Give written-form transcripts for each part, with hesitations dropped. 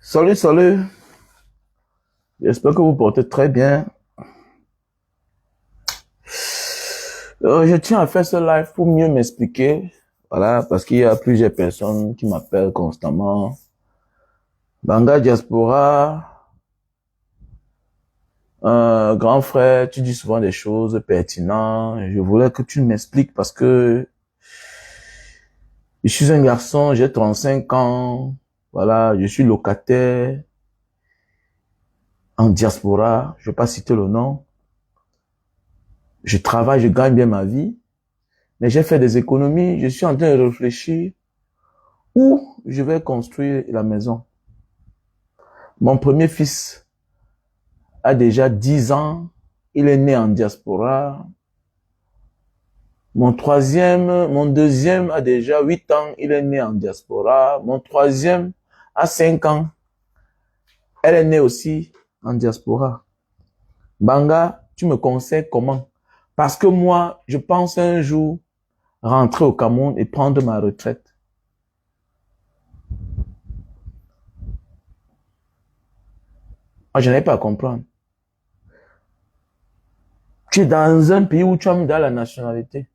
Salut, salut. J'espère que vous portez très bien. Je tiens à faire ce live pour mieux m'expliquer. Voilà, parce qu'il y a plusieurs personnes qui m'appellent constamment. Banga Diaspora, grand frère, tu dis souvent des choses pertinentes. Je voulais que tu m'expliques parce que je suis un garçon, j'ai 35 ans. Voilà, je suis locataire en diaspora. Je vais pas citer le nom. Je travaille, je gagne bien ma vie. Mais j'ai fait des économies. Je suis en train de réfléchir où je vais construire la maison. Mon premier fils a déjà 10 ans. Il est né en diaspora. Mon deuxième a déjà 8 ans. Il est né en diaspora. Mon troisième a 5 ans. Elle est née aussi en diaspora. Banga, tu me conseilles comment? Parce que moi, je pense un jour rentrer au Cameroun et prendre ma retraite. Moi, je n'avais pas à comprendre. Tu es dans un pays où tu as mis dans la nationalité.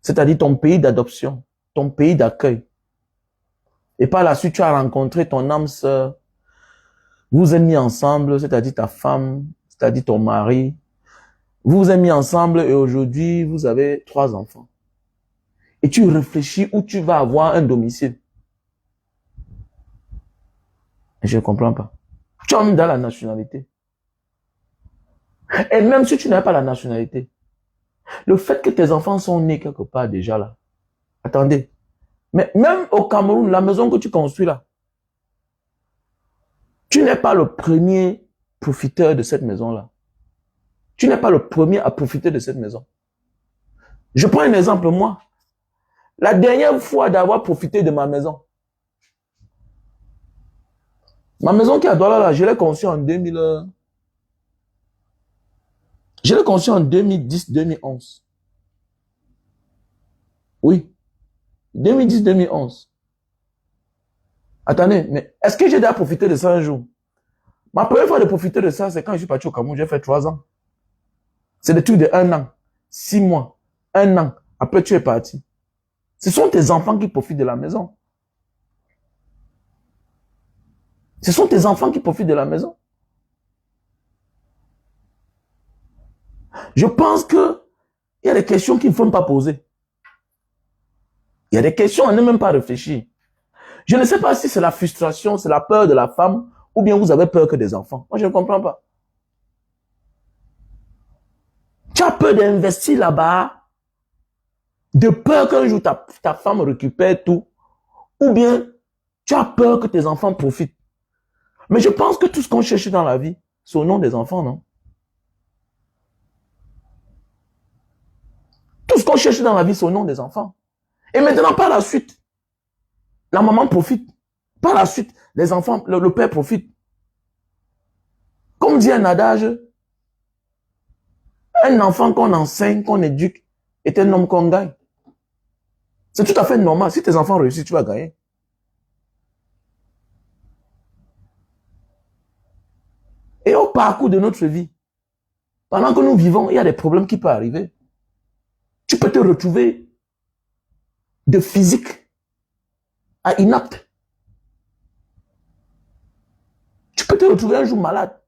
C'est-à-dire ton pays d'adoption, ton pays d'accueil. Et par la suite, tu as rencontré ton âme sœur. Vous vous êtes mis ensemble, c'est-à-dire ta femme, c'est-à-dire ton mari. Vous vous êtes mis ensemble et aujourd'hui, vous avez 3 enfants. Et tu réfléchis où tu vas avoir un domicile. Et je ne comprends pas. Tu as mis dans la nationalité. Et même si tu n'as pas la nationalité, le fait que tes enfants sont nés quelque part déjà là. Attendez. Mais même au Cameroun, la maison que tu construis là, tu n'es pas le premier profiteur de cette maison-là. Tu n'es pas le premier à profiter de cette maison. Je prends un exemple, moi. La dernière fois d'avoir profité de ma maison qui est à Douala là, je l'ai conçue en 2000. Je l'ai conçue en 2010-2011. Oui. 2010-2011. Attendez, mais est-ce que j'ai déjà profité de ça un jour? Ma première fois de profiter de ça, c'est quand je suis parti au Cameroun, j'ai fait 3 ans. C'est des trucs de 1 an, 6 mois, 1 an. Après, tu es parti. Ce sont tes enfants qui profitent de la maison. Ce sont tes enfants qui profitent de la maison. Je pense que il y a des questions qu'il ne faut pas poser. Il y a des questions à ne même pas réfléchir. Je ne sais pas si c'est la frustration, c'est la peur de la femme, ou bien vous avez peur que des enfants. Moi, je ne comprends pas. Tu as peur d'investir là-bas, de peur qu'un jour ta femme récupère tout, ou bien tu as peur que tes enfants profitent. Mais je pense que tout ce qu'on cherche dans la vie, c'est au nom des enfants, non? Tout ce qu'on cherche dans la vie, c'est au nom des enfants. Et maintenant, par la suite, la maman profite. Par la suite, les enfants, le père profite. Comme dit un adage, un enfant qu'on enseigne, qu'on éduque, est un homme qu'on gagne. C'est tout à fait normal. Si tes enfants réussissent, tu vas gagner. Et au parcours de notre vie, pendant que nous vivons, il y a des problèmes qui peuvent arriver. Tu peux te retrouver de physique à inapte. Tu peux te retrouver un jour malade.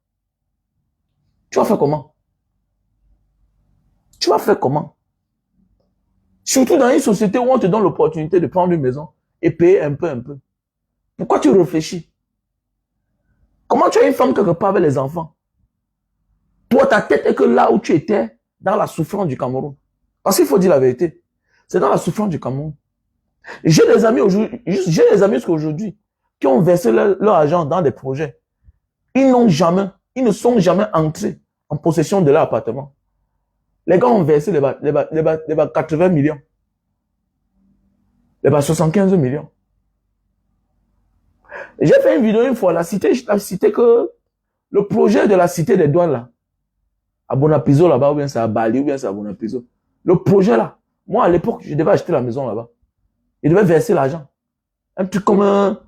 Tu vas faire comment? Tu vas faire comment? Surtout dans une société où on te donne l'opportunité de prendre une maison et payer un peu, un peu. Pourquoi tu réfléchis? Comment tu as une femme quelque part avec les enfants? Toi, ta tête est que là où tu étais, dans la souffrance du Cameroun. Parce qu'il faut dire la vérité. C'est dans la souffrance du Cameroun. J'ai des amis aujourd'hui, j'ai des amis jusqu'à aujourd'hui qui ont versé leur argent dans des projets. Ils ne sont jamais entrés en possession de leur appartement. Les gars ont versé les 80 millions, les 75 millions. J'ai fait une vidéo une fois, la cité que le projet de la cité des douanes là, à Bonapiso là-bas, ou bien c'est à Bali, ou bien c'est à Bonapiso. Le projet là, moi à l'époque, je devais acheter la maison là-bas. Il devait verser l'argent. Un truc comme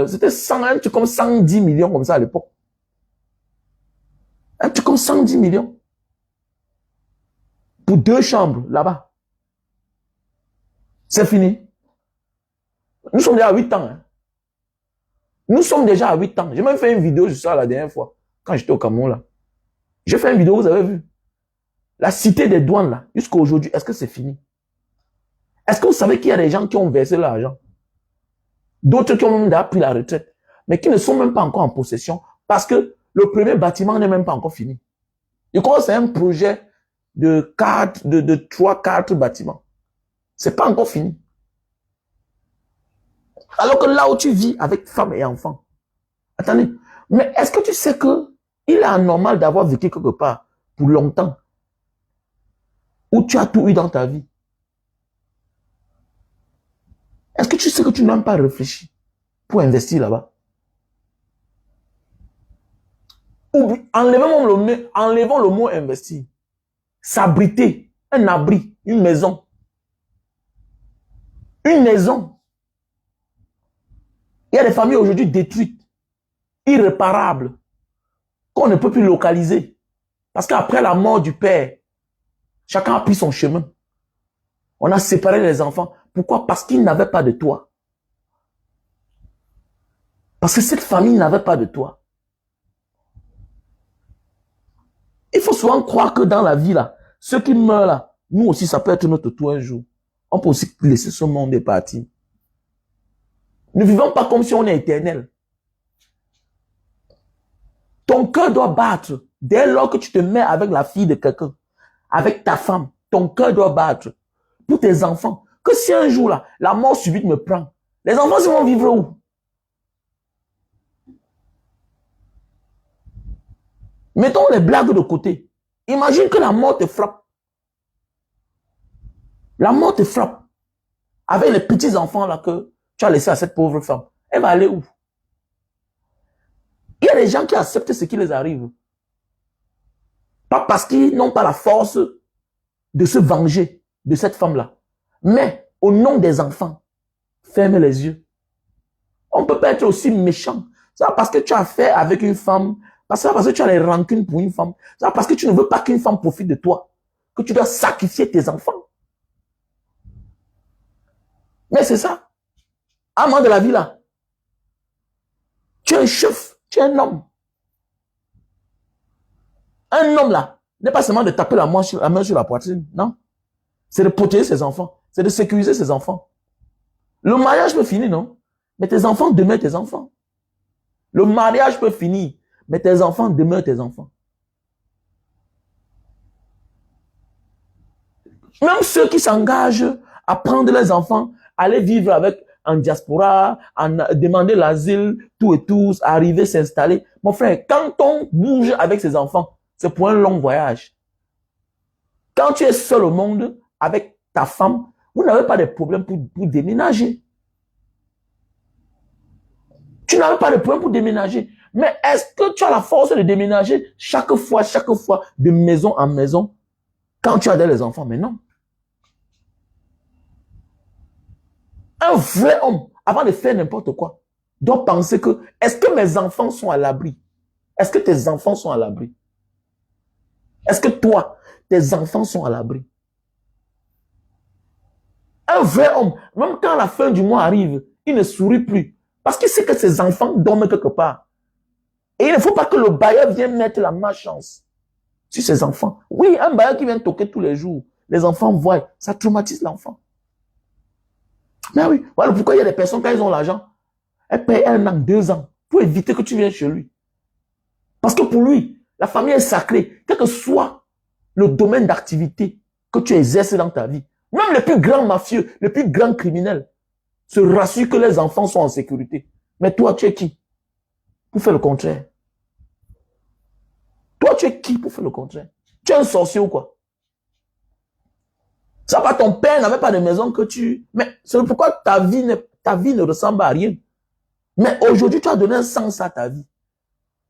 c'était un truc comme 110 millions comme ça à l'époque. Un truc comme 110 millions. Pour 2 chambres là-bas. C'est fini. Nous sommes déjà à 8 ans. Hein. Nous sommes déjà à 8 ans. J'ai même fait une vidéo sur ça la dernière fois, quand j'étais au Cameroun là. J'ai fait une vidéo, vous avez vu. La cité des douanes là, jusqu'à aujourd'hui, est-ce que c'est fini? Est-ce que vous savez qu'il y a des gens qui ont versé l'argent? D'autres qui ont même déjà pris la retraite, mais qui ne sont même pas encore en possession parce que le premier bâtiment n'est même pas encore fini. Je crois que c'est un projet de 3-4 bâtiments. C'est pas encore fini. Alors que là où tu vis avec femme et enfant, attendez, mais est-ce que tu sais que il est anormal d'avoir vécu quelque part pour longtemps où tu as tout eu dans ta vie? Est-ce que tu sais que tu n'as même pas réfléchi pour investir là-bas? Enlevons le mot investir. S'abriter, un abri, une maison. Une maison. Il y a des familles aujourd'hui détruites, irréparables, qu'on ne peut plus localiser. Parce qu'après la mort du père, chacun a pris son chemin. On a séparé les enfants. Pourquoi? Parce qu'ils n'avaient pas de toit. Parce que cette famille n'avait pas de toit. Il faut souvent croire que dans la vie, là, ceux qui meurent là, nous aussi, ça peut être notre toit un jour. On peut aussi laisser ce monde et partir. Ne vivons pas comme si on est éternel. Ton cœur doit battre dès lors que tu te mets avec la fille de quelqu'un, avec ta femme. Ton cœur doit battre pour tes enfants. Que si un jour là, la mort subite me prend, les enfants ils vont vivre où? Mettons les blagues de côté. Imagine que la mort te frappe. La mort te frappe. Avec les petits enfants là que tu as laissé à cette pauvre femme. Elle va aller où? Il y a des gens qui acceptent ce qui les arrive. Pas parce qu'ils n'ont pas la force de se venger de cette femme-là. Mais au nom des enfants, ferme les yeux. On ne peut pas être aussi méchant. C'est parce que tu as fait avec une femme, parce que tu as les rancunes pour une femme, c'est parce que tu ne veux pas qu'une femme profite de toi, que tu dois sacrifier tes enfants. Mais c'est ça. Amant de la vie là. Tu es un chef, tu es un homme. Un homme là, n'est pas seulement de taper la main sur la poitrine, non. C'est de protéger ses enfants, c'est de sécuriser ses enfants. Le mariage peut finir, non? Mais tes enfants demeurent tes enfants. Le mariage peut finir, mais tes enfants demeurent tes enfants. Même ceux qui s'engagent à prendre les enfants, aller vivre avec en diaspora, à demander l'asile, tout et tous, arriver, s'installer. Mon frère, quand on bouge avec ses enfants, c'est pour un long voyage. Quand tu es seul au monde avec ta femme, vous n'avez pas de problème pour déménager. Tu n'avais pas de problème pour déménager. Mais est-ce que tu as la force de déménager chaque fois, de maison en maison, quand tu as des enfants? Mais non. Un vrai homme, avant de faire n'importe quoi, doit penser que, est-ce que mes enfants sont à l'abri? Est-ce que tes enfants sont à l'abri? Est-ce que toi, tes enfants sont à l'abri? Un vrai homme, même quand la fin du mois arrive, il ne sourit plus. Parce qu'il sait que ses enfants dorment quelque part. Et il ne faut pas que le bailleur vienne mettre la malchance sur ses enfants. Oui, un bailleur qui vient toquer tous les jours, les enfants voient, ça traumatise l'enfant. Mais oui, voilà pourquoi il y a des personnes, quand ils ont l'argent, elles payent 1 an, 2 ans, pour éviter que tu viennes chez lui. Parce que pour lui, la famille est sacrée. Quel que soit le domaine d'activité que tu exerces dans ta vie, Même les plus grands mafieux, les plus grands criminels se rassurent que les enfants sont en sécurité. Mais toi, tu es qui pour faire le contraire? Toi, tu es qui pour faire le contraire? Tu es un sorcier ou quoi? Ça va, ton père n'avait pas de maison que tu... Mais c'est pourquoi ta vie ne ressemble à rien. Mais aujourd'hui, tu as donné un sens à ta vie.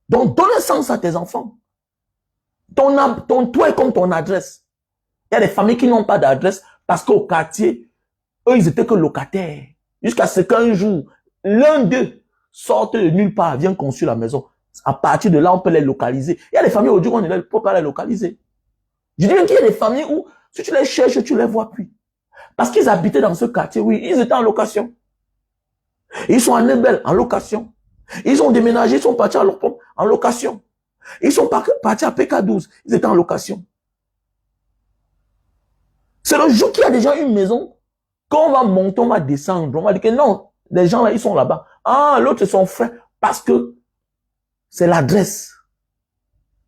Donc, donne un sens à tes enfants. Ton toit est comme ton adresse. Il y a des familles qui n'ont pas d'adresse parce qu'au quartier, eux, ils étaient que locataires. Jusqu'à ce qu'un jour, l'un d'eux sorte de nulle part, vient construire la maison. À partir de là, on peut les localiser. Il y a des familles aujourd'hui, on ne peut pas les localiser. Je dis bien qu'il y a des familles où, si tu les cherches, tu les vois plus. Parce qu'ils habitaient dans ce quartier, oui, ils étaient en location. Ils sont à Nebel, en location. Ils ont déménagé, ils sont partis à leur propre, en location. Ils sont partis à PK12, ils étaient en location. C'est le jour qu'il y a déjà une maison, quand on va monter, on va descendre, on va dire que non, les gens là, ils sont là-bas. Ah, l'autre, c'est son frère, parce que c'est l'adresse.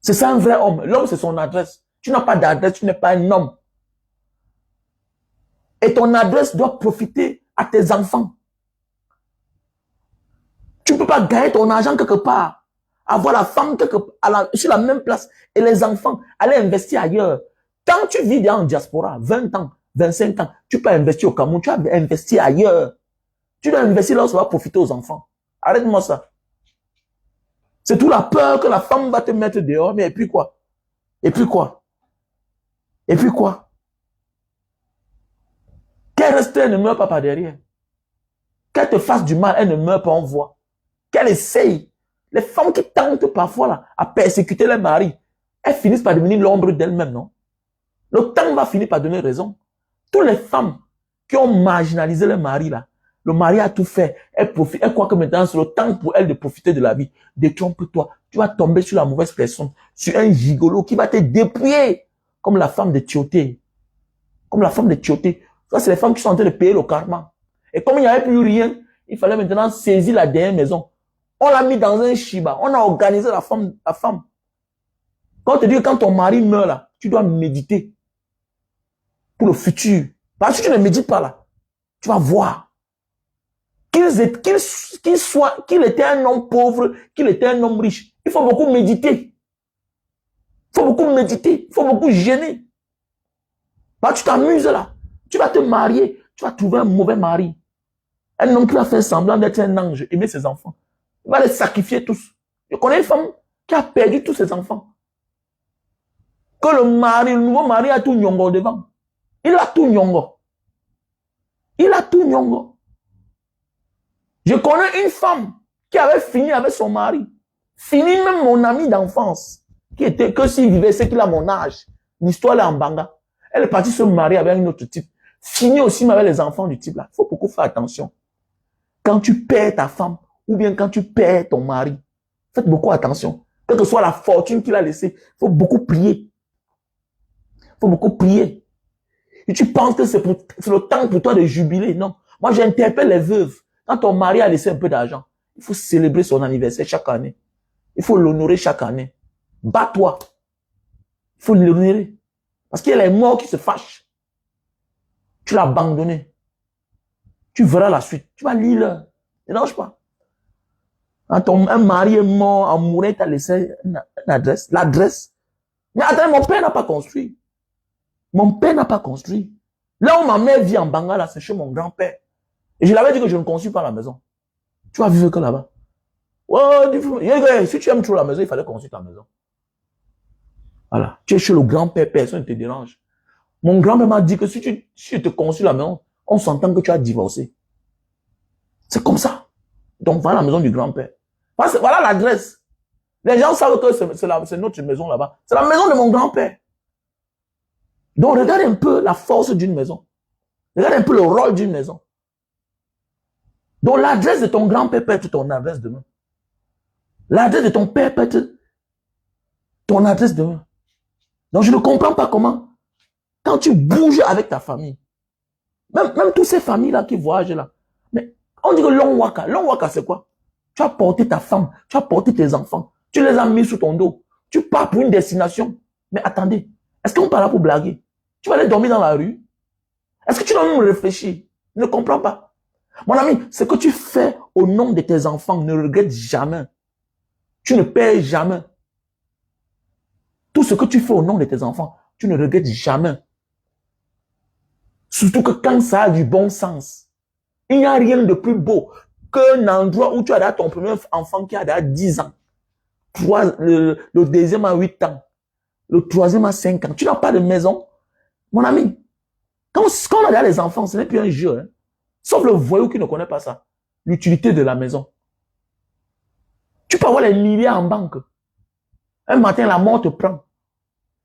C'est ça un vrai homme. L'homme, c'est son adresse. Tu n'as pas d'adresse, tu n'es pas un homme. Et ton adresse doit profiter à tes enfants. Tu ne peux pas gagner ton argent quelque part, avoir la femme sur la même place et les enfants, aller investir ailleurs. Quand tu vis en diaspora, 20 ans, 25 ans, tu peux investir au Cameroun, tu vas investir ailleurs. Tu dois investir là où ça va profiter aux enfants. Arrête-moi ça. C'est tout la peur que la femme va te mettre dehors, mais et puis quoi? Et puis quoi? Et puis quoi? Qu'elle reste, elle ne meurt pas par derrière. Qu'elle te fasse du mal, elle ne meurt pas en voie. Qu'elle essaye. Les femmes qui tentent parfois là, à persécuter les maris, elles finissent par devenir l'ombre d'elles-mêmes, non? Le temps va finir par donner raison. Toutes les femmes qui ont marginalisé les maris là, le mari a tout fait, elle croit que maintenant c'est le temps pour elle de profiter de la vie. Détrompe-toi, tu vas tomber sur la mauvaise personne, sur un gigolo qui va te dépouiller, comme la femme de Tioté. Comme la femme de Tioté. Ça, c'est les femmes qui sont en train de payer le karma. Et comme il n'y avait plus rien, il fallait maintenant saisir la dernière maison. On l'a mis dans un shiba. On a organisé la femme. Quand on te dit que quand ton mari meurt là, tu dois méditer pour le futur. Parce que tu ne médites pas là, tu vas voir qu'il était un homme pauvre, qu'il était un homme riche. Il faut beaucoup méditer. Il faut beaucoup méditer. Il faut beaucoup gêner. Bah, tu t'amuses là. Tu vas te marier. Tu vas trouver un mauvais mari. Un homme qui va faire semblant d'être un ange, aimer ses enfants. Il va les sacrifier tous. Je connais une femme qui a perdu tous ses enfants. Que le nouveau mari a tout nyongo devant. Il a tout nyongo. Il a tout nyongo. Je connais une femme qui avait fini avec son mari. Fini même mon ami d'enfance. Qui était que s'il vivait, c'est qu'il a mon âge. L'histoire est en banga. Elle est partie se marier avec un autre type. Fini aussi avec les enfants du type là. Il faut beaucoup faire attention. Quand tu perds ta femme, ou bien quand tu perds ton mari, faites beaucoup attention. Quelle que soit la fortune qu'il a laissée, il faut beaucoup prier. Il faut beaucoup prier. Et tu penses que c'est le temps pour toi de jubiler. Non. Moi, j'interpelle les veuves. Quand ton mari a laissé un peu d'argent, il faut célébrer son anniversaire chaque année. Il faut l'honorer chaque année. Bats-toi. Il faut l'honorer. Parce qu'il y a les morts qui se fâchent. Tu l'as abandonné. Tu verras la suite. Tu vas lire. Ne dérange pas. Quand un mari est mort, en mourant, tu as laissé une adresse. L'adresse. Mais attends, mon père n'a pas construit. Mon père n'a pas construit. Là où ma mère vit en Bangala, c'est chez mon grand-père. Et je l'avais dit que je ne construis pas la maison. Tu vas vivre que là-bas. Ouais, si tu aimes trop la maison, il fallait construire ta maison. Voilà. Tu es chez le grand-père, personne ne te dérange. Mon grand-père m'a dit que si tu te construis la maison, on s'entend que tu as divorcé. C'est comme ça. Donc voilà la maison du grand-père. Voilà l'adresse. Les gens savent que c'est notre maison là-bas. C'est la maison de mon grand-père. Donc regarde un peu la force d'une maison. Regarde un peu le rôle d'une maison. Donc l'adresse de ton grand-père peut être ton adresse demain. L'adresse de ton père peut être ton adresse demain. Donc je ne comprends pas comment, quand tu bouges avec ta famille, même toutes ces familles-là qui voyagent là, mais on dit que long waka c'est quoi? Tu as porté ta femme, tu as porté tes enfants, tu les as mis sous ton dos, tu pars pour une destination. Mais attendez, est-ce qu'on part là pour blaguer? Tu vas aller dormir dans la rue? Est-ce que tu dois même réfléchir? Je ne comprends pas. Mon ami, ce que tu fais au nom de tes enfants, ne regrette jamais. Tu ne perds jamais. Tout ce que tu fais au nom de tes enfants, tu ne regrettes jamais. Surtout que quand ça a du bon sens. Il n'y a rien de plus beau qu'un endroit où tu as ton premier enfant qui a 10 ans. Le deuxième à 8 ans. Le troisième à 5 ans. Tu n'as pas de maison. Mon ami, quand on a des enfants, ce n'est plus un jeu. Hein. Sauf le voyou qui ne connaît pas ça. L'utilité de la maison. Tu peux avoir les milliards en banque. Un matin, la mort te prend.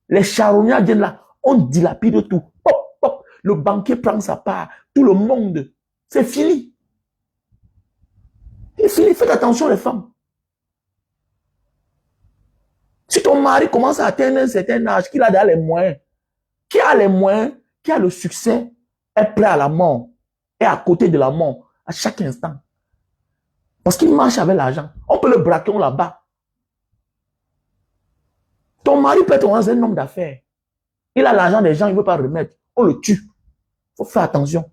Les charognards viennent là. On dilapide tout. Pop, pop. Le banquier prend sa part. Tout le monde. C'est fini. C'est fini. Faites attention les femmes. Si ton mari commence à atteindre un certain âge, qu'il a déjà les moyens, qui a les moyens, qui a le succès, est prêt à la mort, est à côté de la mort, à chaque instant. Parce qu'il marche avec l'argent. On peut le braquer, on la bat. Ton mari peut être un homme d'affaires. Il a l'argent des gens, il ne veut pas remettre. On le tue. Il faut faire attention.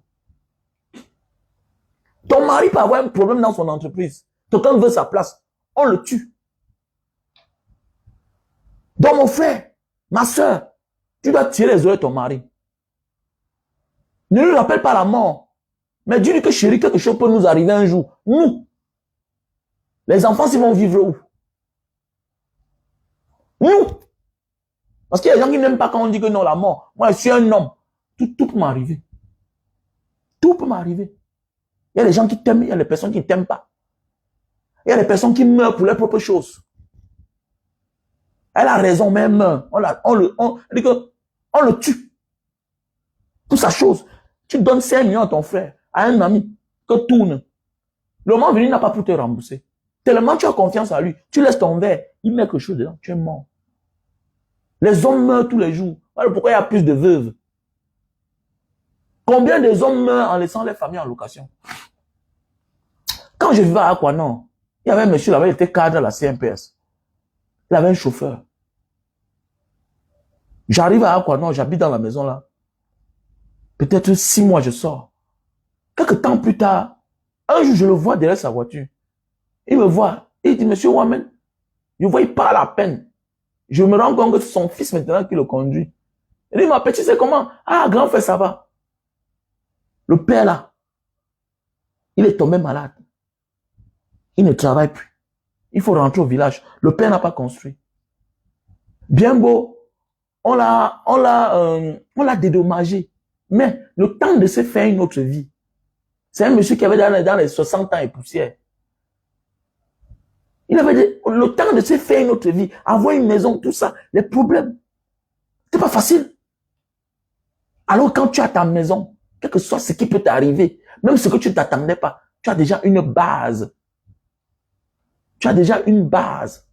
Ton mari peut avoir un problème dans son entreprise. Quelqu'un veut sa place. On le tue. Donc mon frère, ma soeur, tu dois tirer les oreilles de ton mari. Ne lui rappelle pas la mort. Mais dis-lui que chérie, quelque chose peut nous arriver un jour. Nous, les enfants, ils vont vivre où? Nous. Parce qu'il y a des gens qui n'aiment pas quand on dit que non, la mort. Moi, je suis un homme. Tout peut m'arriver. Tout peut m'arriver. Il y a des gens qui t'aiment, il y a des personnes qui ne t'aiment pas. Il y a des personnes qui meurent pour leurs propres choses. Elle a raison, mais elle meurt. On le tue. Pour sa chose. Tu donnes 5 millions à ton frère, à un ami, que tourne. Le moment venu, il n'a pas pour te rembourser. Tellement tu as confiance à lui. Tu laisses ton verre, il met quelque chose dedans, tu es mort. Les hommes meurent tous les jours. Voilà pourquoi il y a plus de veuves. Combien des hommes meurent en laissant les familles en location? Quand je vivais à Aquanon, il y avait un monsieur là-bas, il était cadre à la CMPS. Il avait un chauffeur. J'arrive à Aquanon, j'habite dans la maison là. Peut-être 6 mois, je sors. Quelques temps plus tard, un jour, je le vois derrière sa voiture. Il me voit. Il dit, monsieur Wamen, je vois, il parle à peine. Je me rends compte que c'est son fils maintenant qui le conduit. Il dit, ma petite, c'est comment? Ah, grand frère, ça va. Le père là, il est tombé malade. Il ne travaille plus. Il faut rentrer au village. Le père n'a pas construit. Bien beau, on l'a dédommagé. Mais le temps de se faire une autre vie, c'est un monsieur qui avait dans les 60 ans et poussière. Il avait le temps de se faire une autre vie, avoir une maison, tout ça, les problèmes. C'est pas facile. Alors quand tu as ta maison, quel que soit ce qui peut t'arriver, même ce que tu ne t'attendais pas, tu as déjà une base. Tu as déjà une base.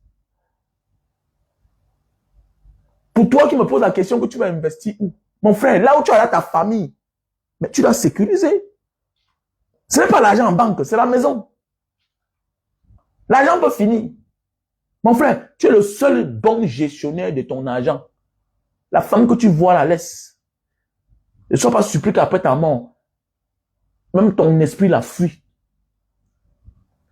Pour toi qui me poses la question que tu vas investir où? Mon frère, là où tu as ta famille, mais tu dois sécuriser. Ce n'est pas l'argent en banque, c'est la maison. L'argent peut finir. Mon frère, tu es le seul bon gestionnaire de ton argent. La femme que tu vois la laisse. Ne sois pas surpris qu'après ta mort, même ton esprit la fuit.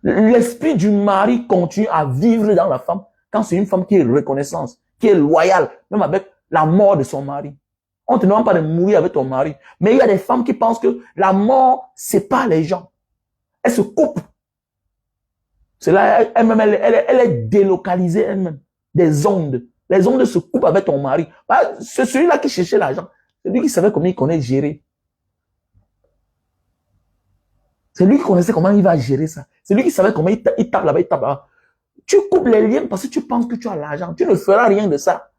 L'esprit du mari continue à vivre dans la femme quand c'est une femme qui est reconnaissante, qui est loyale, même avec la mort de son mari. On ne te demande pas de mourir avec ton mari. Mais il y a des femmes qui pensent que la mort sépare les gens. Elles se coupent. C'est là, elle-même, elle est délocalisée elle-même. Des ondes. Les ondes se coupent avec ton mari. C'est celui-là qui cherchait l'argent. C'est lui qui savait comment il connaît gérer. C'est lui qui connaissait comment il va gérer ça. C'est lui qui savait comment il tape là-bas, il tape là-bas. Tu coupes les liens parce que tu penses que tu as l'argent. Tu ne feras rien de ça.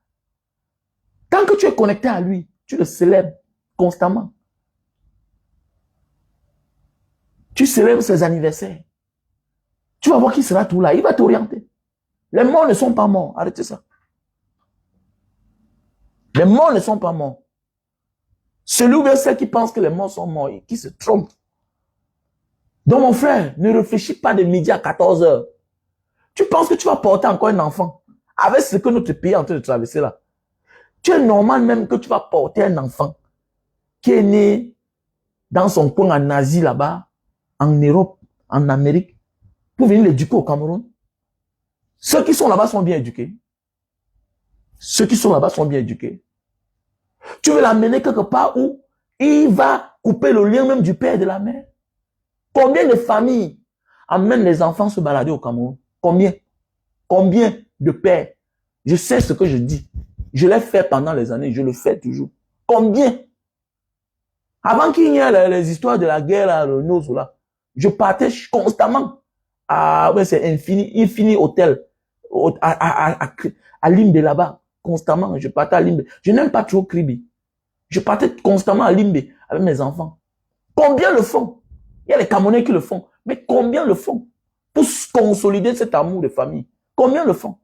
Tant que tu es connecté à lui, tu le célèbres constamment. Tu célèbres ses anniversaires. Tu vas voir qu'il sera tout là. Il va t'orienter. Les morts ne sont pas morts. Arrêtez ça. Les morts ne sont pas morts. Celui ou bien celle qui pense que les morts sont morts, qui se trompe. Donc mon frère, ne réfléchis pas de midi à 14 heures. Tu penses que tu vas porter encore un enfant avec ce que notre pays est en train de traverser là. Tu es normal même que tu vas porter un enfant qui est né dans son coin en Asie là-bas, en Europe, en Amérique, pour venir l'éduquer au Cameroun. Ceux qui sont là-bas sont bien éduqués. Ceux qui sont là-bas sont bien éduqués. Tu veux l'amener quelque part où il va couper le lien même du père et de la mère. Combien de familles amènent les enfants se balader au Cameroun? Combien? Combien de pères? Je sais ce que je dis. Je l'ai fait pendant les années, je le fais toujours. Combien? Avant qu'il y ait les histoires de la guerre, là, le Nozo, là, je partais constamment à, ouais, c'est Infini Hotel, à Limbe là-bas, constamment. Je partais à Limbe. Je n'aime pas trop Kribi. Je partais constamment à Limbe avec mes enfants. Combien le font? Il y a les Camerounais qui le font. Mais combien le font? Pour consolider cet amour de famille. Combien le font?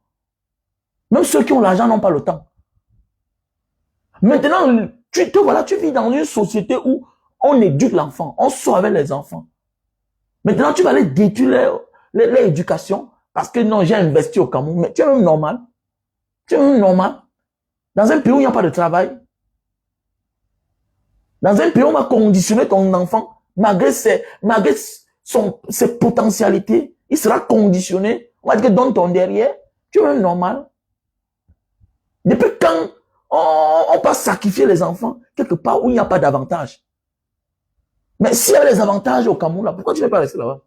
Même ceux qui ont l'argent n'ont pas le temps. Maintenant, tu vis dans une société où on éduque l'enfant, on sort avec les enfants. Maintenant, tu vas aller détruire leur éducation parce que non, j'ai investi au Cameroun. Mais tu es même normal. Tu es même normal. Dans un pays où il n'y a pas de travail. Dans un pays où on va conditionner ton enfant, malgré ses potentialités, il sera conditionné. On va dire que dans ton derrière, tu es même normal. Depuis quand on peut sacrifier les enfants quelque part où il n'y a pas d'avantage? Mais s'il y a des avantages au Cameroun, là, pourquoi tu n'es pas resté là-bas?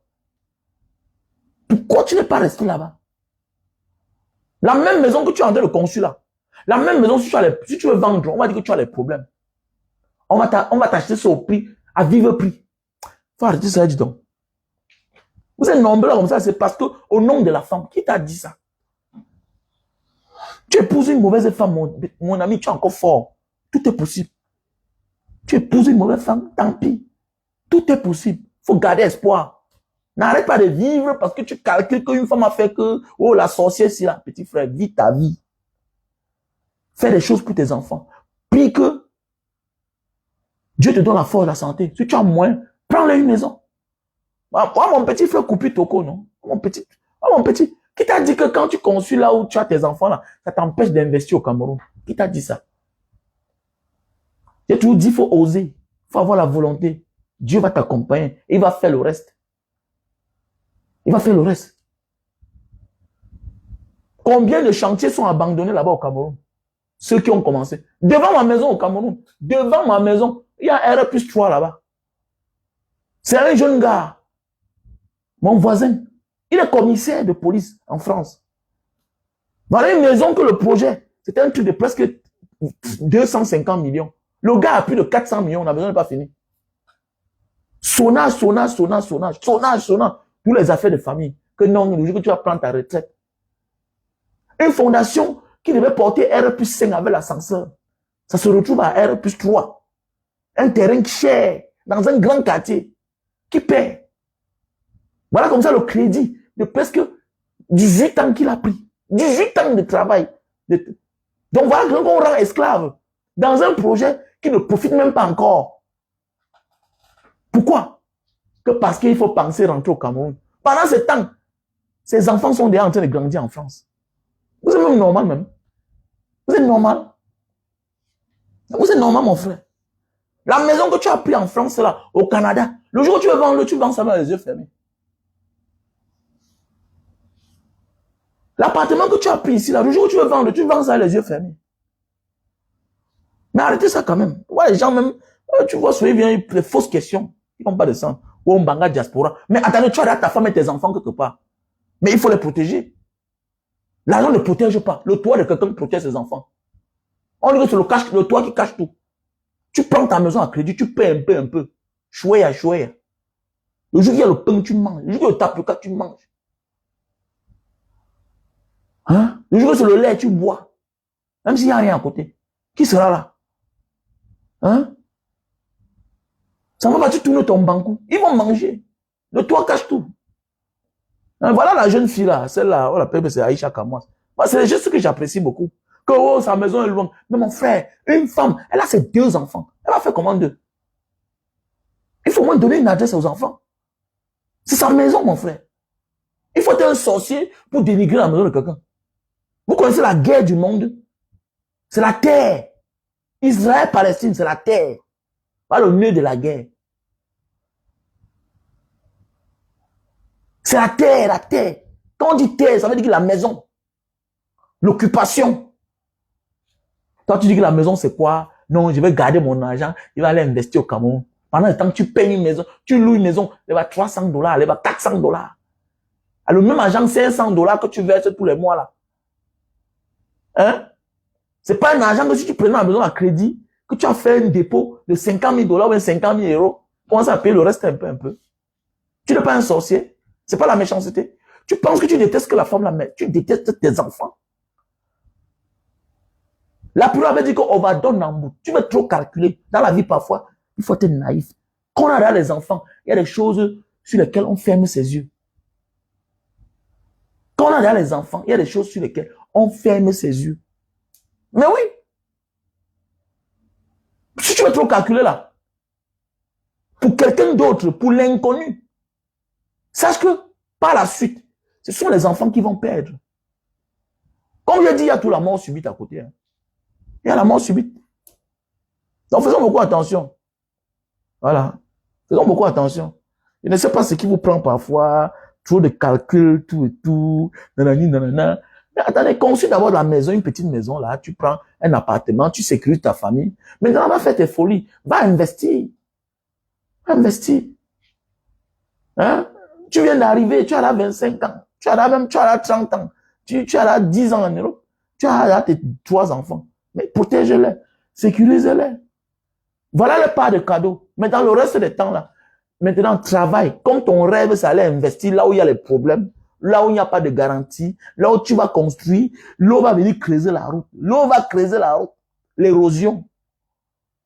Pourquoi tu n'es pas resté là-bas? La même maison que tu es en train de construire là, la même maison, si tu veux vendre, on va dire que tu as les problèmes. On va t'acheter ça au prix, à vivre prix. Faut arrêter ça, dis donc. Vous êtes nombreux comme ça, c'est parce que, au nom de la femme, qui t'a dit ça? Tu épouses une mauvaise femme, mon ami, tu es encore fort. Tout est possible. Tu épouses une mauvaise femme, tant pis. Tout est possible. Faut garder espoir. N'arrête pas de vivre parce que tu calcules qu'une femme a fait que, oh, la sorcière, c'est là. Petit frère, vis ta vie. Fais des choses pour tes enfants. Prie que Dieu te donne la force, la santé. Si tu as moins, prends-le une maison. Moi, mon petit frère Coupi Toko, non? Mon petit. Qui t'a dit que quand tu construis là où tu as tes enfants là, ça t'empêche d'investir au Cameroun? Qui t'a dit ça? J'ai toujours dit, il faut oser. Il faut avoir la volonté. Dieu va t'accompagner. Il va faire le reste. Il va faire le reste. Combien de chantiers sont abandonnés là-bas au Cameroun? Ceux qui ont commencé. Devant ma maison au Cameroun. Devant ma maison. Il y a R+3 là-bas. C'est un jeune gars. Mon voisin. Il est commissaire de police en France. Voilà une maison que le projet, c'était un truc de presque 250 millions. Le gars a plus de 400 millions, on a besoin de pas finir. Sonnage. Pour les affaires de famille. Que non, le jour que tu vas prendre ta retraite. Une fondation qui devait porter R+5 avec l'ascenseur. Ça se retrouve à R+3. Un terrain cher, dans un grand quartier, qui paie. Voilà comme ça le crédit de presque 18 ans qu'il a pris. 18 ans de travail. Donc voilà qu'on rend esclave dans un projet qui ne profite même pas encore. Pourquoi? Que parce qu'il faut penser rentrer au Cameroun. Pendant ce temps, ces enfants sont déjà en train de grandir en France. Vous êtes même normal même. Vous êtes normal. Vous êtes normal mon frère. La maison que tu as pris en France là, au Canada, le jour où tu veux vendre, tu vends ça avec les yeux fermés. L'appartement que tu as pris ici là, le jour où tu veux vendre, tu vends ça avec les yeux fermés. Mais arrêtez ça quand même. Ouais, les gens même, tu vois, souvent viennent des fausses questions. Ils n'ont pas de sens. Ou on banga diaspora. Mais attendez, tu as ta femme et tes enfants quelque part. Mais il faut les protéger. L'argent ne protège pas. Le toit de quelqu'un protège ses enfants. On dit que c'est le toit qui cache tout. Tu prends ta maison à crédit, tu paies un peu. Chouette. Le jour où il y a le pain, tu manges. Le jour où il y a le tapuka, tu manges. Hein? Le jour où c'est le lait, tu bois. Même s'il n'y a rien à côté. Qui sera là? Hein? Ça va pas, tu tournes ton banco. Ils vont manger. Le toit cache tout. Hein, voilà la jeune fille là, celle-là, on l'appelle, c'est Aïcha Kamois. C'est juste ce que j'apprécie beaucoup. Que oh, sa maison est loin. Mais mon frère, une femme, elle a ses 2 enfants. Elle va faire comment 2? Il faut au moins donner une adresse aux enfants. C'est sa maison, mon frère. Il faut être un sorcier pour dénigrer la maison de quelqu'un. Vous connaissez la guerre du monde? C'est la terre. Israël-Palestine, c'est la terre. Pas le nœud de la guerre. C'est la terre, la terre. Quand on dit terre, ça veut dire que la maison, l'occupation. Toi, tu dis que la maison, c'est quoi? Non, je vais garder mon argent, je vais aller investir au Cameroun. Pendant le temps que tu payes une maison, tu loues une maison, elle va $300, elle va $400. Alors, le même argent, $500 que tu verses tous les mois, là. Hein? C'est pas un argent que si tu prenais la maison à crédit, que tu as fait un dépôt de $50,000 ou 50,000 €, commence à payer le reste un peu, un peu. Tu n'es pas un sorcier. C'est pas la méchanceté. Tu penses que tu détestes que la femme la met. Tu détestes tes enfants. La plupart avait dit qu'on va donner en bout. Tu veux trop calculer. Dans la vie, parfois, il faut être naïf. Quand on a les enfants, il y a des choses sur lesquelles on ferme ses yeux. Quand on a les enfants, il y a des choses sur lesquelles on ferme ses yeux. Mais oui. Si tu veux trop calculer là, pour quelqu'un d'autre, pour l'inconnu, sache que par la suite, ce sont les enfants qui vont perdre. Comme je dis, il y a tout la mort subite à côté. Hein. Il y a la mort subite. Donc faisons beaucoup attention. Voilà. Faisons beaucoup attention. Je ne sais pas ce qui vous prend parfois, trop de calculs, tout et tout, nanani, nanana. Mais attendez, construis d'abord la maison, une petite maison, là, tu prends un appartement, tu sécurises ta famille. Maintenant, va faire tes folies. Va investir. Va investir. Hein? Tu viens d'arriver, tu as là 25 ans. Tu as là 30 ans. Tu as là 10 ans en Europe. Tu as là tes 3 enfants. Mais protège-les. Sécurise-les. Voilà le pas de cadeau. Mais dans le reste des temps, là, maintenant, travaille. Comme ton rêve, c'est aller investir là où il y a les problèmes, là où il n'y a pas de garantie, là où tu vas construire, l'eau va venir creuser la route. L'eau va creuser la route. L'érosion.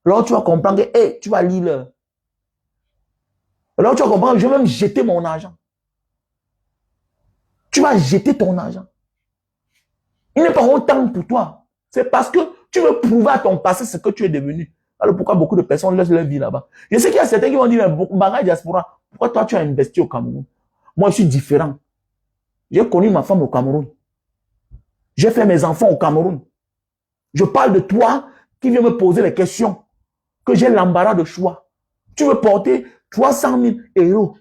Là où tu vas comprendre que, hey, tu vas lire. Là où tu vas comprendre que je vais même jeter mon argent. Tu vas jeter ton argent. Il n'est pas autant pour toi. C'est parce que tu veux prouver à ton passé ce que tu es devenu. Alors pourquoi beaucoup de personnes laissent leur vie là-bas? Je sais qu'il y a certains qui vont dire, mais Bagay Diaspora, pourquoi toi tu as investi au Cameroun? Moi je suis différent. J'ai connu ma femme au Cameroun. J'ai fait mes enfants au Cameroun. Je parle de toi qui viens me poser les questions, que j'ai l'embarras de choix. Tu veux porter 300,000 €,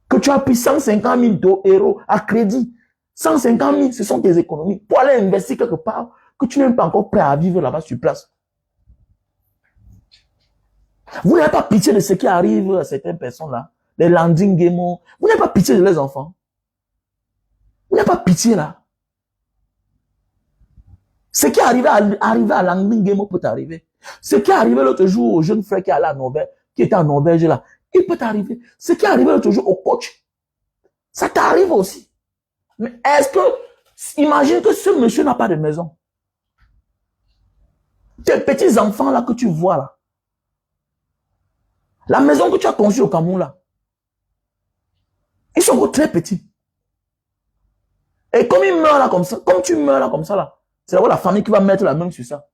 que tu as pris 150,000 € à crédit. 150,000, ce sont tes économies. Pour aller investir quelque part, que tu n'es pas encore prêt à vivre là-bas sur place. Vous n'avez pas pitié de ce qui arrive à certaines personnes-là, les landing gamers. Vous n'avez pas pitié de leurs enfants. Vous n'avez pas pitié là. Ce qui est arrivé à landing gamer peut t'arriver. Ce qui est arrivé l'autre jour au jeune frère qui est allé à Norvège, qui était en Norvège là, il peut t'arriver. Ce qui est arrivé l'autre jour au coach, ça t'arrive aussi. Mais est-ce que, imagine que ce monsieur n'a pas de maison. Tes petits enfants là que tu vois là, la maison que tu as conçue au Cameroun là, ils sont encore très petits. Et comme ils meurent là comme ça, comme tu meurs là comme ça là, c'est d'abord la famille qui va mettre la main sur ça.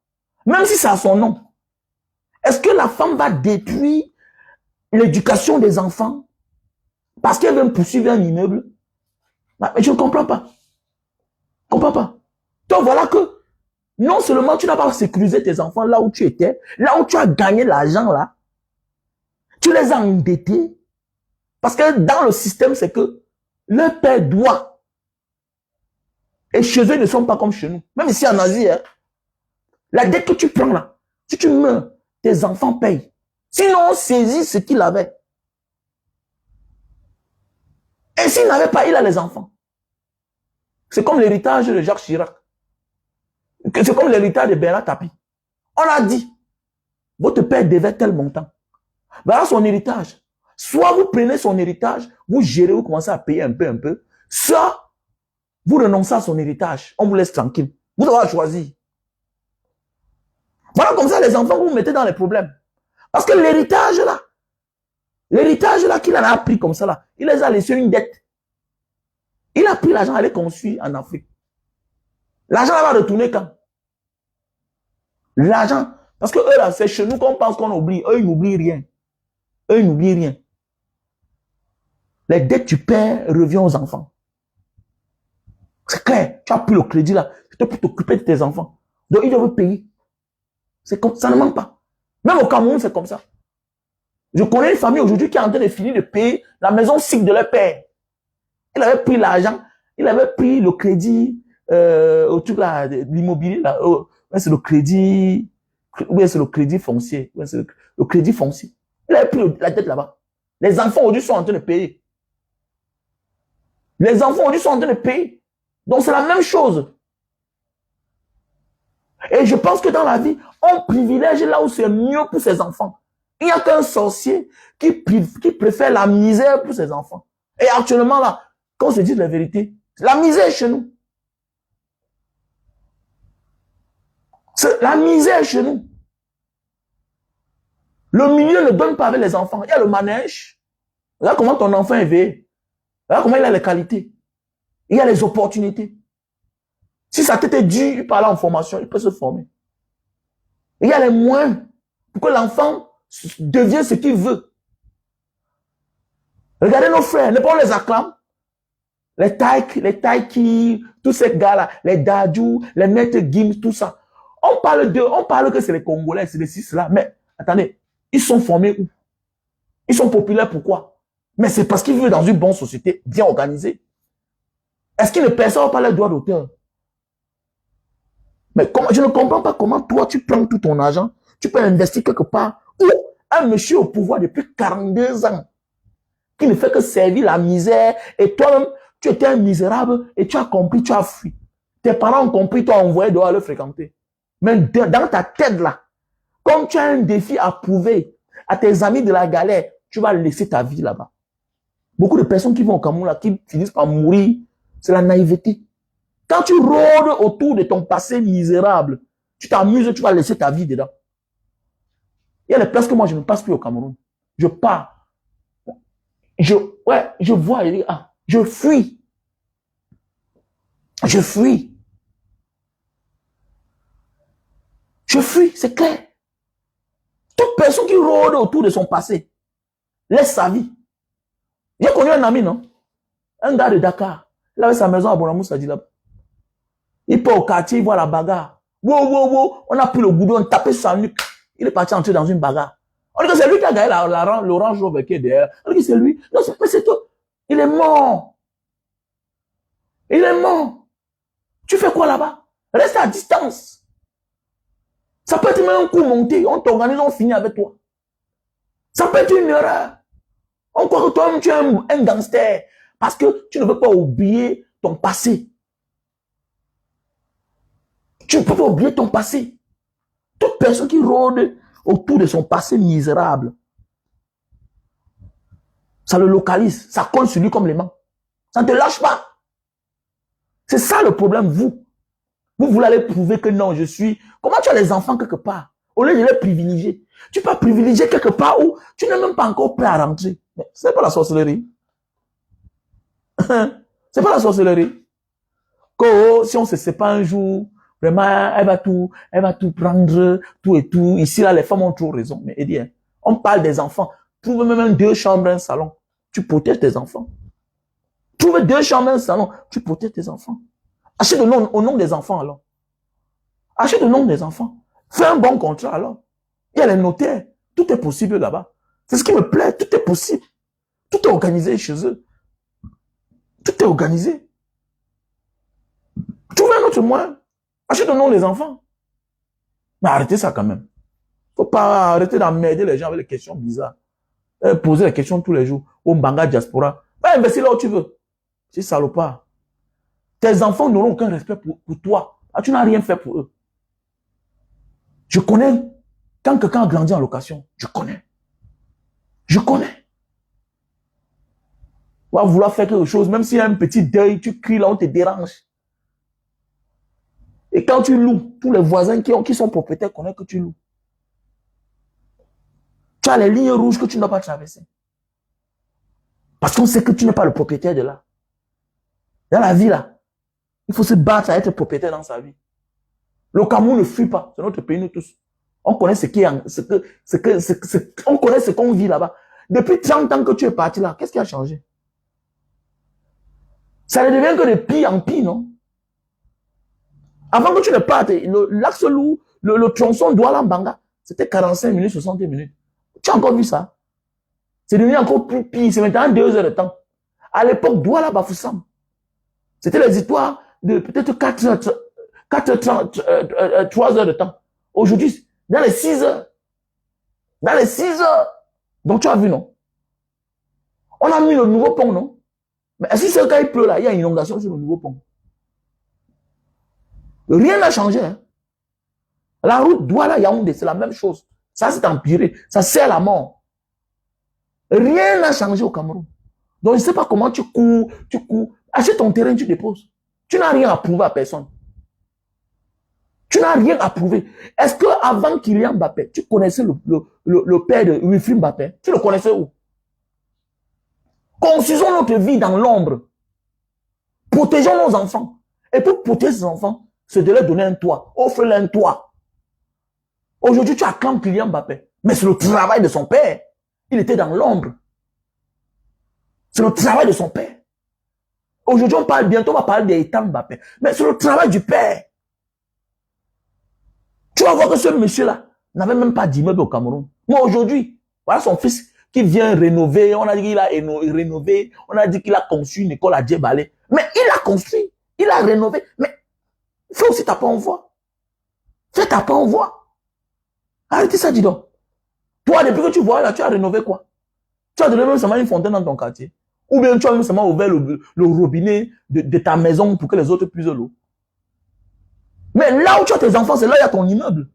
Même si ça a son nom. Est-ce que la femme va détruire l'éducation des enfants parce qu'elle veut poursuivre un immeuble? Mais je ne comprends pas. Je ne comprends pas. Donc voilà que non seulement tu n'as pas sécurisé tes enfants là où tu étais, là où tu as gagné l'argent là, tu les as endettés. Parce que dans le système, c'est que leur père doit. Et chez eux, ils ne sont pas comme chez nous. Même ici en Asie, hein, la dette que tu prends là, si tu meurs, tes enfants payent. Sinon, on saisit ce qu'il avait. Et s'il n'avait pas, il a les enfants. C'est comme l'héritage de Jacques Chirac. C'est comme l'héritage de Bernard Tapie. On a dit, votre père devait tel montant. Voilà son héritage. Soit vous prenez son héritage, vous gérez, vous commencez à payer un peu, soit vous renoncez à son héritage, on vous laisse tranquille. Vous devez choisir. Voilà comme ça les enfants, vous mettez dans les problèmes. Parce que l'héritage là qu'il en a pris comme ça là, il les a laissé une dette. Il a pris l'argent, aller construire en Afrique. L'argent va retourner quand? L'argent, parce que eux là, c'est chez nous qu'on pense qu'on oublie. Eux, ils n'oublient rien. Eux, ils n'oublient rien. Les dettes tu perds reviennent aux enfants. C'est clair. Tu as pris le crédit là. C'était pour t'occuper de tes enfants. Donc, ils doivent payer. C'est comme ça, ne manque pas. Même au Cameroun, c'est comme ça. Je connais une famille aujourd'hui qui est en train de finir de payer la maison cycle de leur père. Il avait pris l'argent, il avait pris le crédit, au truc là, l'immobilier là, c'est le crédit, ou c'est le crédit foncier, c'est le crédit foncier. Il avait pris la dette là-bas. Les enfants aujourd'hui sont en train de payer. Les enfants aujourd'hui sont en train de payer. Donc c'est la même chose. Et je pense que dans la vie, on privilège là où c'est mieux pour ses enfants. Il n'y a qu'un sorcier qui préfère la misère pour ses enfants. Et actuellement là, quand on se dit la vérité, la misère est chez nous. La misère est chez nous. Le milieu ne donne pas avec les enfants. Il y a le manège. Regarde comment ton enfant est élevé. Regarde comment il a les qualités. Il y a les opportunités. Si sa tête est dure, il peut aller en formation, il peut se former. Il y a les moyens pour que l'enfant devienne ce qu'il veut. Regardez nos frères, ne pas on les acclame. Les Taiki, tous ces gars-là, les Dadju, les Maître Gims, tout ça. On parle que c'est les Congolais, c'est les six là. Mais attendez, ils sont formés où? Ils sont populaires pourquoi? Mais c'est parce qu'ils vivent dans une bonne société, bien organisée. Est-ce qu'ils ne perçoivent pas les droits d'auteur? Mais je ne comprends pas comment toi, tu prends tout ton argent, tu peux investir quelque part où un monsieur au pouvoir depuis 42 ans, qui ne fait que servir la misère, et toi-même, tu étais un misérable, et tu as compris, tu as fui. Tes parents ont compris, tu as envoyé dehors à le fréquenter. Mais dans ta tête là, comme tu as un défi à prouver à tes amis de la galère, tu vas laisser ta vie là-bas. Beaucoup de personnes qui vont au Cameroun là, qui finissent par mourir, c'est la naïveté. Quand tu rôdes autour de ton passé misérable, tu t'amuses, tu vas laisser ta vie dedans. Il y a des places que moi, je ne passe plus au Cameroun. Je pars. Je vois, je fuis. Je fuis. Je fuis, c'est clair. Toute personne qui rôde autour de son passé laisse sa vie. J'ai connu un ami, non? Un gars de Dakar. Il avait sa maison à Bonamoussa, dit là-bas. Il part au quartier, il voit la bagarre. Wow. On a pris le goudron, on a tapé sa nuque. Il est parti entrer dans une bagarre. On dit que c'est lui qui a gagné l'orange Rover qui est derrière. On dit que c'est lui. Non, c'est tout. Il est mort. Il est mort. Tu fais quoi là-bas? Reste à distance. Ça peut être même un coup monté. On t'organise, on finit avec toi. Ça peut être une erreur. On croit que toi-même tu es un gangster. Parce que tu ne veux pas oublier ton passé. Tu ne peux pas oublier ton passé. Toute personne qui rôde autour de son passé misérable, ça le localise, ça colle sur lui comme les mains. Ça ne te lâche pas. C'est ça le problème, vous. Vous voulez aller prouver que non, je suis... Comment tu as les enfants quelque part? Au lieu de les privilégier. Tu peux privilégier quelque part où tu n'es même pas encore prêt à rentrer. Mais c'est pas la sorcellerie. C'est pas la sorcellerie. Que si on se sépare un jour, vraiment, elle va tout prendre, tout et tout. Ici, là, les femmes ont toujours raison. Mais Eddie, hein, on parle des enfants. Trouve même 2 chambres, un salon. Tu protèges tes enfants. Trouve 2 chambres, un salon. Tu protèges tes enfants. Achète au nom des enfants, alors. Achète au nom des enfants. Fais un bon contrat, alors. Il y a les notaires. Tout est possible là-bas. C'est ce qui me plaît. Tout est possible. Tout est organisé chez eux. Tout est organisé. Trouve un autre moyen. Achète au nom des enfants. Mais arrêtez ça quand même. Faut pas arrêter d'emmerder les gens avec les questions bizarres. Poser les questions tous les jours. Au Mbanga diaspora. Va investir là où tu veux. C'est salopard. Tes enfants n'auront aucun respect pour toi. Ah, tu n'as rien fait pour eux. Je connais. Quand quelqu'un a grandi en location, je connais. Je connais. On va vouloir faire quelque chose, même s'il y a un petit deuil, tu cries là, on te dérange. Et quand tu loues, tous les voisins qui sont propriétaires connaissent que tu loues. Tu as les lignes rouges que tu ne dois pas traverser. Parce qu'on sait que tu n'es pas le propriétaire de là. Dans la vie là, il faut se battre à être propriétaire dans sa vie. Le Cameroun ne fuit pas, c'est notre pays, nous tous. On connaît on connaît ce qu'on vit là-bas. Depuis 30 ans que tu es parti là, qu'est-ce qui a changé? Ça ne devient que de pire en pire, non? Avant que tu ne partes, l'axe lourd, le tronçon Douala-Mbanga, c'était 45 minutes, 60 minutes. Tu as encore vu ça? C'est devenu encore plus pire. C'est maintenant 2 heures de temps. À l'époque, Douala Bafoussam, c'était les histoires de peut-être 3 heures de temps. Aujourd'hui, dans les 6 heures. Dans les 6 heures. Donc tu as vu, non? On a mis le nouveau pont, non? Mais est-ce que c'est quand il pleut là, il y a une inondation sur le nouveau pont? Rien n'a changé. Hein? La route Douala-Yaoundé, c'est la même chose. Ça, c'est empiré. Ça sert la mort. Rien n'a changé au Cameroun. Donc, je ne sais pas comment tu cours. Achète ton terrain, tu déposes. Tu n'as rien à prouver à personne. Tu n'as rien à prouver. Est-ce qu'avant Kylian Mbappé, tu connaissais le père de Wilfried Mbappé? Tu le connaissais où? Construisons notre vie dans l'ombre. Protégeons nos enfants. Et pour protéger ces enfants, c'est de leur donner un toit. Offre-leur un toit. Aujourd'hui, tu acclames Kylian Mbappé. Mais c'est le travail de son père. Il était dans l'ombre. C'est le travail de son père. Aujourd'hui, on parle bientôt, on va parler d'Ethan Mbappé. Mais c'est le travail du père. Tu vas voir que ce monsieur-là n'avait même pas d'immeuble au Cameroun. Moi, aujourd'hui, voilà son fils qui vient rénover. On a dit qu'il a rénové. On a dit qu'il a conçu une école à Djebalé. Mais il a construit. Il a rénové. Mais fais aussi ta part en voix. Fais ta part en voix. Arrêtez ça, dis donc. Toi, depuis que tu vois là, tu as rénové quoi? Tu as donné même seulement une fontaine dans ton quartier. Ou bien tu as même seulement ouvert le robinet de ta maison pour que les autres puissent l'eau. Mais là où tu as tes enfants, c'est là où il y a ton immeuble.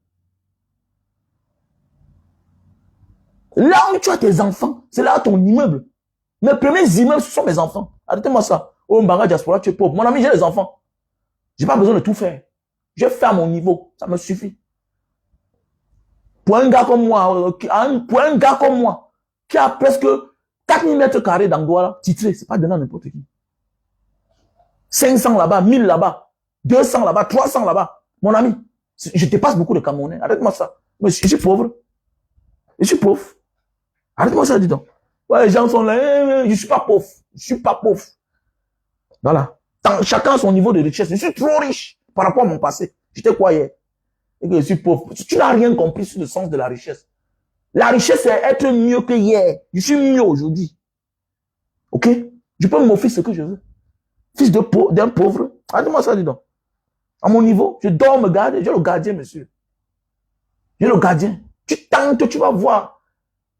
Là où tu as tes enfants, c'est là où ton immeuble. Mes premiers immeubles, ce sont mes enfants. Arrêtez-moi ça. Oh, Mbanga Diaspora, tu es pauvre. Mon ami, j'ai les enfants. J'ai pas besoin de tout faire. Je fais à mon niveau. Ça me suffit. Pour un gars comme moi, qui a presque 4000 mètres carrés dans Douala, titré, c'est pas donné à n'importe qui. 500 là-bas, 1000 là-bas, 200 là-bas, 300 là-bas. Mon ami, je dépasse beaucoup de Camerounais. Arrête-moi ça. Mais je suis pauvre. Je suis pauvre. Arrête-moi ça, dis donc. Ouais, les gens sont là, je suis pas pauvre. Je suis pas pauvre. Voilà. Chacun a son niveau de richesse. Je suis trop riche par rapport à mon passé. J'étais quoi hier? Et que je suis pauvre. Tu n'as rien compris sur le sens de la richesse. La richesse, c'est être mieux que hier. Je suis mieux aujourd'hui. Ok? Je peux m'offrir ce que je veux. Fils d'un pauvre. Arrête-moi ça, dis donc. À mon niveau, je dors, me garde. J'ai le gardien, monsieur. J'ai le gardien. Tu tentes, tu vas voir.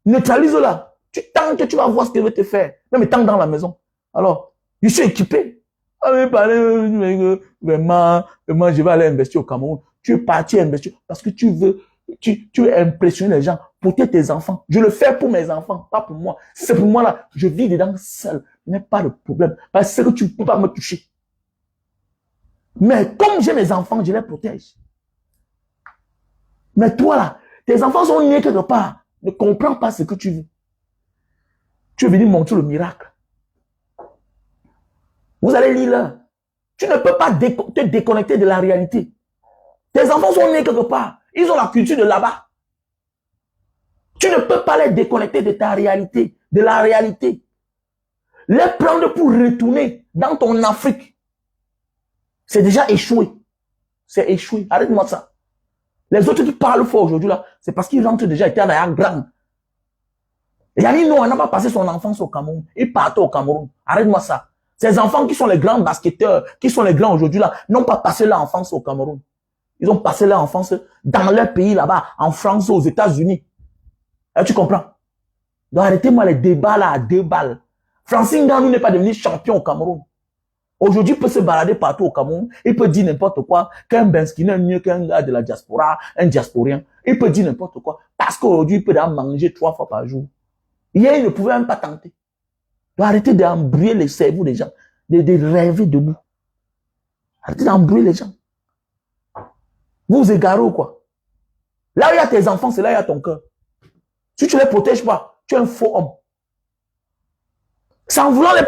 Neutralise-la. Tu tentes, tu vas voir ce qu'il veut te faire. Même tant dans la maison. Alors, je suis équipé. Ah oui, vraiment, je vais aller investir au Cameroun. Tu es parti investir parce que tu veux impressionner les gens, pour tes enfants. Je le fais pour mes enfants, pas pour moi. C'est pour moi là, je vis dedans seul. Il n'y a pas de problème. Parce que tu ne peux pas me toucher. Mais comme j'ai mes enfants, je les protège. Mais toi là, tes enfants sont nés quelque part. Ne comprends pas ce que tu veux. Tu es venu montrer le miracle. Vous allez lire là. Tu ne peux pas te déconnecter de la réalité. Tes enfants sont nés quelque part. Ils ont la culture de là-bas. Tu ne peux pas les déconnecter de ta réalité, de la réalité. Les prendre pour retourner dans ton Afrique. C'est déjà échoué. C'est échoué. Arrête-moi ça. Les autres qui parlent fort aujourd'hui là, c'est parce qu'ils rentrent déjà, ils étaient à grand. Yannick Noah n'a pas passé son enfance au Cameroun. Il partait au Cameroun. Arrête-moi ça. Ces enfants qui sont les grands basketteurs, qui sont les grands aujourd'hui là, n'ont pas passé leur enfance au Cameroun. Ils ont passé leur enfance dans leur pays là-bas, en France, aux États-Unis. Tu comprends? Donc arrêtez-moi les débats là à 2 balles. Francine Ganou n'est pas devenu champion au Cameroun. Aujourd'hui, il peut se balader partout au Cameroun. Il peut dire n'importe quoi. Qu'un Benskine est mieux qu'un gars de la diaspora, un diasporien. Il peut dire n'importe quoi. Parce qu'aujourd'hui, il peut en manger 3 fois par jour. Hier, il ne pouvait même pas tenter. Donc arrêtez d'embrouiller les cerveaux des gens. De rêver debout. Arrêtez d'embrouiller les gens. Vous vous égarez ou quoi? Là où il y a tes enfants, c'est là où il y a ton cœur. Si tu ne les protèges pas, tu es un faux homme. Sans vouloir les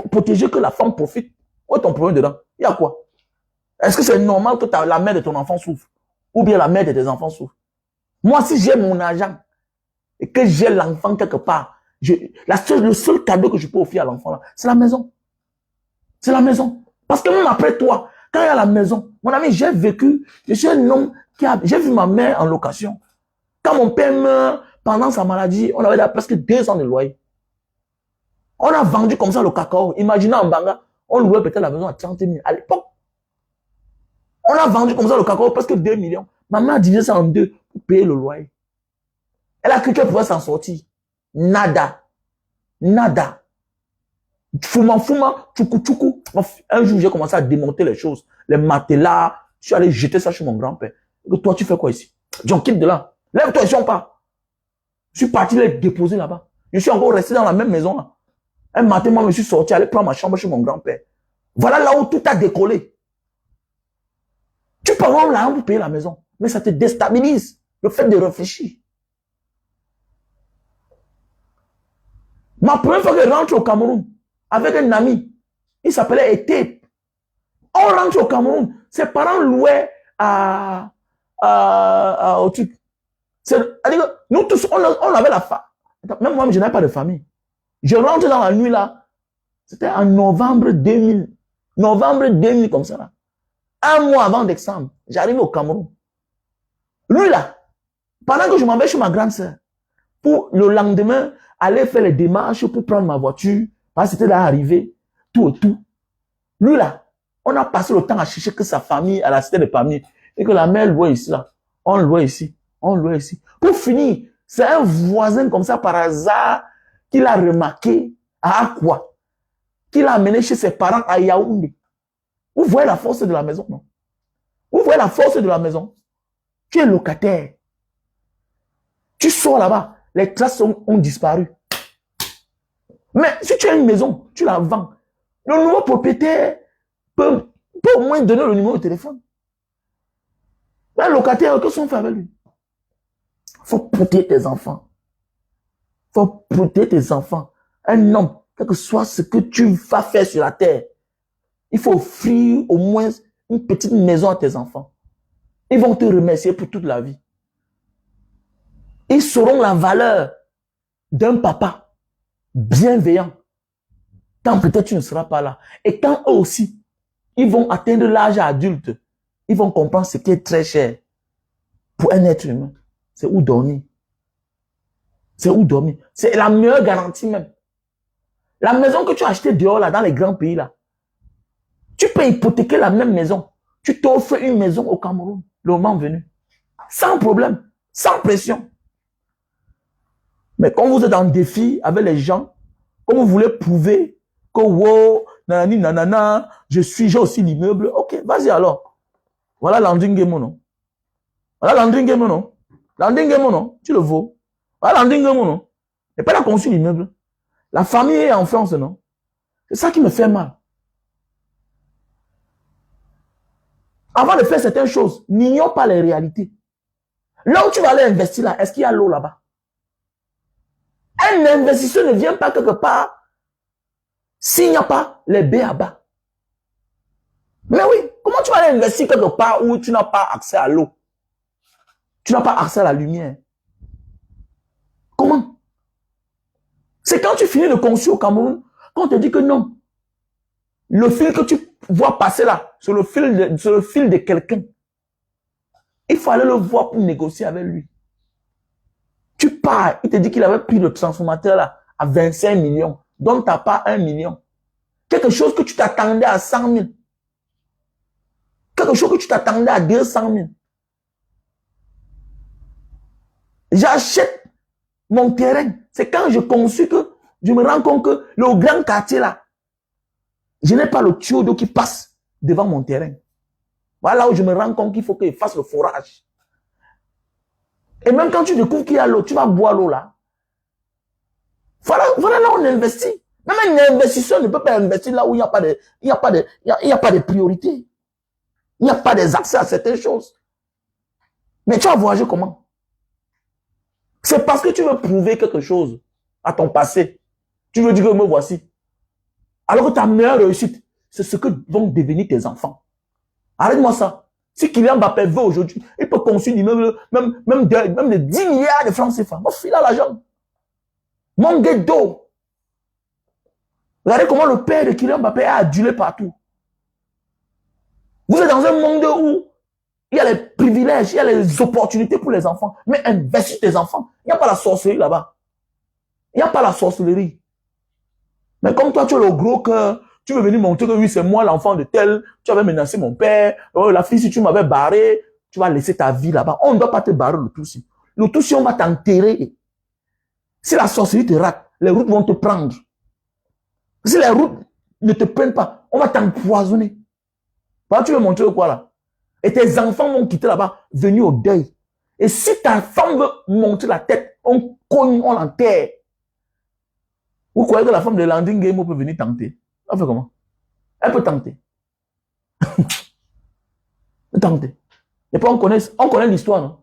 protéger, que la femme profite. Où est ton problème dedans? Il y a quoi? Est-ce que c'est normal que la mère de ton enfant souffre? Ou bien la mère de tes enfants souffre? Moi, si j'ai mon argent et que j'ai l'enfant quelque part, le seul cadeau que je peux offrir à l'enfant là, c'est la maison. C'est la maison. Parce que même après toi, quand il y a la maison, mon ami, j'ai vécu, je suis un homme j'ai vu ma mère en location. Quand mon père meurt, pendant sa maladie, on avait presque 2 ans de loyer. On a vendu comme ça le cacao. Imaginez en Banga, on louait peut-être la maison à 30 000 à l'époque. On a vendu comme ça le cacao presque 2 millions. Maman a divisé ça en deux pour payer le loyer. Elle a cru qu'elle pouvait s'en sortir. Nada. Nada. Fouma, tchoukou, tchoukou. Un jour, j'ai commencé à démonter les choses. Les matelas. Je suis allé jeter ça chez mon grand-père. Toi, tu fais quoi ici? J'en quitte de là. Lève-toi et on part. Je suis parti les déposer là-bas. Je suis encore resté dans la même maison là. Un matin, moi, je suis sorti, aller prendre ma chambre chez mon grand-père. Voilà là où tout a décollé. Tu peux avoir l'argent pour payer la maison, mais ça te déstabilise. Le fait de réfléchir. Ma première fois que je rentre au Cameroun, avec un ami, il s'appelait Etep. On rentre au Cameroun, ses parents louaient au truc. Nous tous, on avait la famille. Même moi, je n'avais pas de famille. Je rentre dans la nuit là. C'était en novembre 2000. Novembre 2000 comme ça là. Un mois avant décembre, j'arrive au Cameroun. Lui là, pendant que je m'en vais chez ma grande sœur, pour le lendemain, aller faire les démarches pour prendre ma voiture, parce que c'était là arrivé, tout et tout. Lui là, on a passé le temps à chercher que sa famille à la cité de Pamiers, et que la mère louait ici là. On louait ici, on louait ici. Pour finir, c'est un voisin comme ça par hasard qu'il a remarqué à Akwa, qu'il a amené chez ses parents à Yaoundé. Vous voyez la force de la maison, non? Vous voyez la force de la maison? Tu es locataire. Tu sors là-bas, les traces ont disparu. Mais si tu as une maison, tu la vends. Le nouveau propriétaire peut au moins donner le numéro de téléphone. Mais le locataire, qu'est-ce qu'on fait avec lui? Il faut protéger tes enfants. Il faut protéger tes enfants. Un homme, quel que soit ce que tu vas faire sur la terre, il faut offrir au moins une petite maison à tes enfants. Ils vont te remercier pour toute la vie. Ils sauront la valeur d'un papa bienveillant quand peut-être tu ne seras pas là. Et quand eux aussi, ils vont atteindre l'âge adulte, ils vont comprendre ce qui est très cher pour un être humain. C'est où dormir. C'est où dormir. C'est la meilleure garantie même. La maison que tu as achetée dehors là, dans les grands pays là, tu peux hypothéquer la même maison. Tu t'offres une maison au Cameroun, le moment venu. Sans problème, sans pression. Mais quand vous êtes en défi avec les gens, quand vous voulez prouver que wow, nanani, nanana, j'ai aussi l'immeuble, ok, vas-y alors. Voilà Landing Game, non? Voilà Landing Game, non? Landing Game, non? Tu le vaux. Voilà Landing Game, non? Et pas la conçu l'immeuble. La famille est en France, non? C'est ça qui me fait mal. Avant de faire certaines choses, n'ignore pas les réalités. Là où tu vas aller investir là, est-ce qu'il y a l'eau là-bas? Un investisseur ne vient pas quelque part s'il n'y a pas les B.A.B.A. Mais oui, comment tu vas aller investir quelque part où tu n'as pas accès à l'eau? Tu n'as pas accès à la lumière. Comment? C'est quand tu finis de construire au Cameroun, quand on te dit que non. Le fil que tu vois passer là, sur le fil de quelqu'un. Il faut aller le voir pour négocier avec lui. Tu pars, il te dit qu'il avait pris le transformateur là à 25 millions. Donc tu n'as pas 1 million. Quelque chose que tu t'attendais à 100 000. Quelque chose que tu t'attendais à 200 000. J'achète mon terrain. C'est quand je conçus que je me rends compte que le grand quartier là, je n'ai pas le tuyau d'eau qui passe devant mon terrain. Voilà où je me rends compte qu'il faut qu'il fasse le forage. Et même quand tu découvres qu'il y a l'eau, tu vas boire l'eau là. Voilà là où on investit. Même un investisseur ne peut pas investir là où il n'y a pas de priorité. Il n'y a pas d'accès à certaines choses. Mais tu vas voyager comment? C'est parce que tu veux prouver quelque chose à ton passé. Tu veux dire que me voici. Alors que ta meilleure réussite, c'est ce que vont devenir tes enfants. Arrête-moi ça. Si Kylian Mbappé veut aujourd'hui, il peut construire l'immeuble, même de 10 milliards de francs CFA. Moi, file à l'argent. Mon ghetto. Regardez comment le père de Kylian Mbappé est adulé partout. Vous êtes dans un monde où il y a les privilèges, il y a les opportunités pour les enfants. Mais investis tes enfants. Il n'y a pas la sorcellerie là-bas. Il n'y a pas la sorcellerie. Mais comme toi, tu as le gros cœur, tu veux venir montrer que oui, c'est moi l'enfant de tel, tu avais menacé mon père, oh, la fille, si tu m'avais barré, tu vas laisser ta vie là-bas. On ne doit pas te barrer le tout si. Le tout si on va t'enterrer. Si la sorcellerie te rate, les routes vont te prendre. Si les routes ne te prennent pas, on va t'empoisonner. Tu veux montrer quoi là? Et tes enfants vont quitter là-bas, venir au deuil. Et si ta femme veut monter la tête, on cogne, on l'enterre. Vous croyez que la femme de Landing Game peut venir tenter? Elle fait comment? Elle peut tenter. Elle peut tenter. Et puis on connaît l'histoire, non?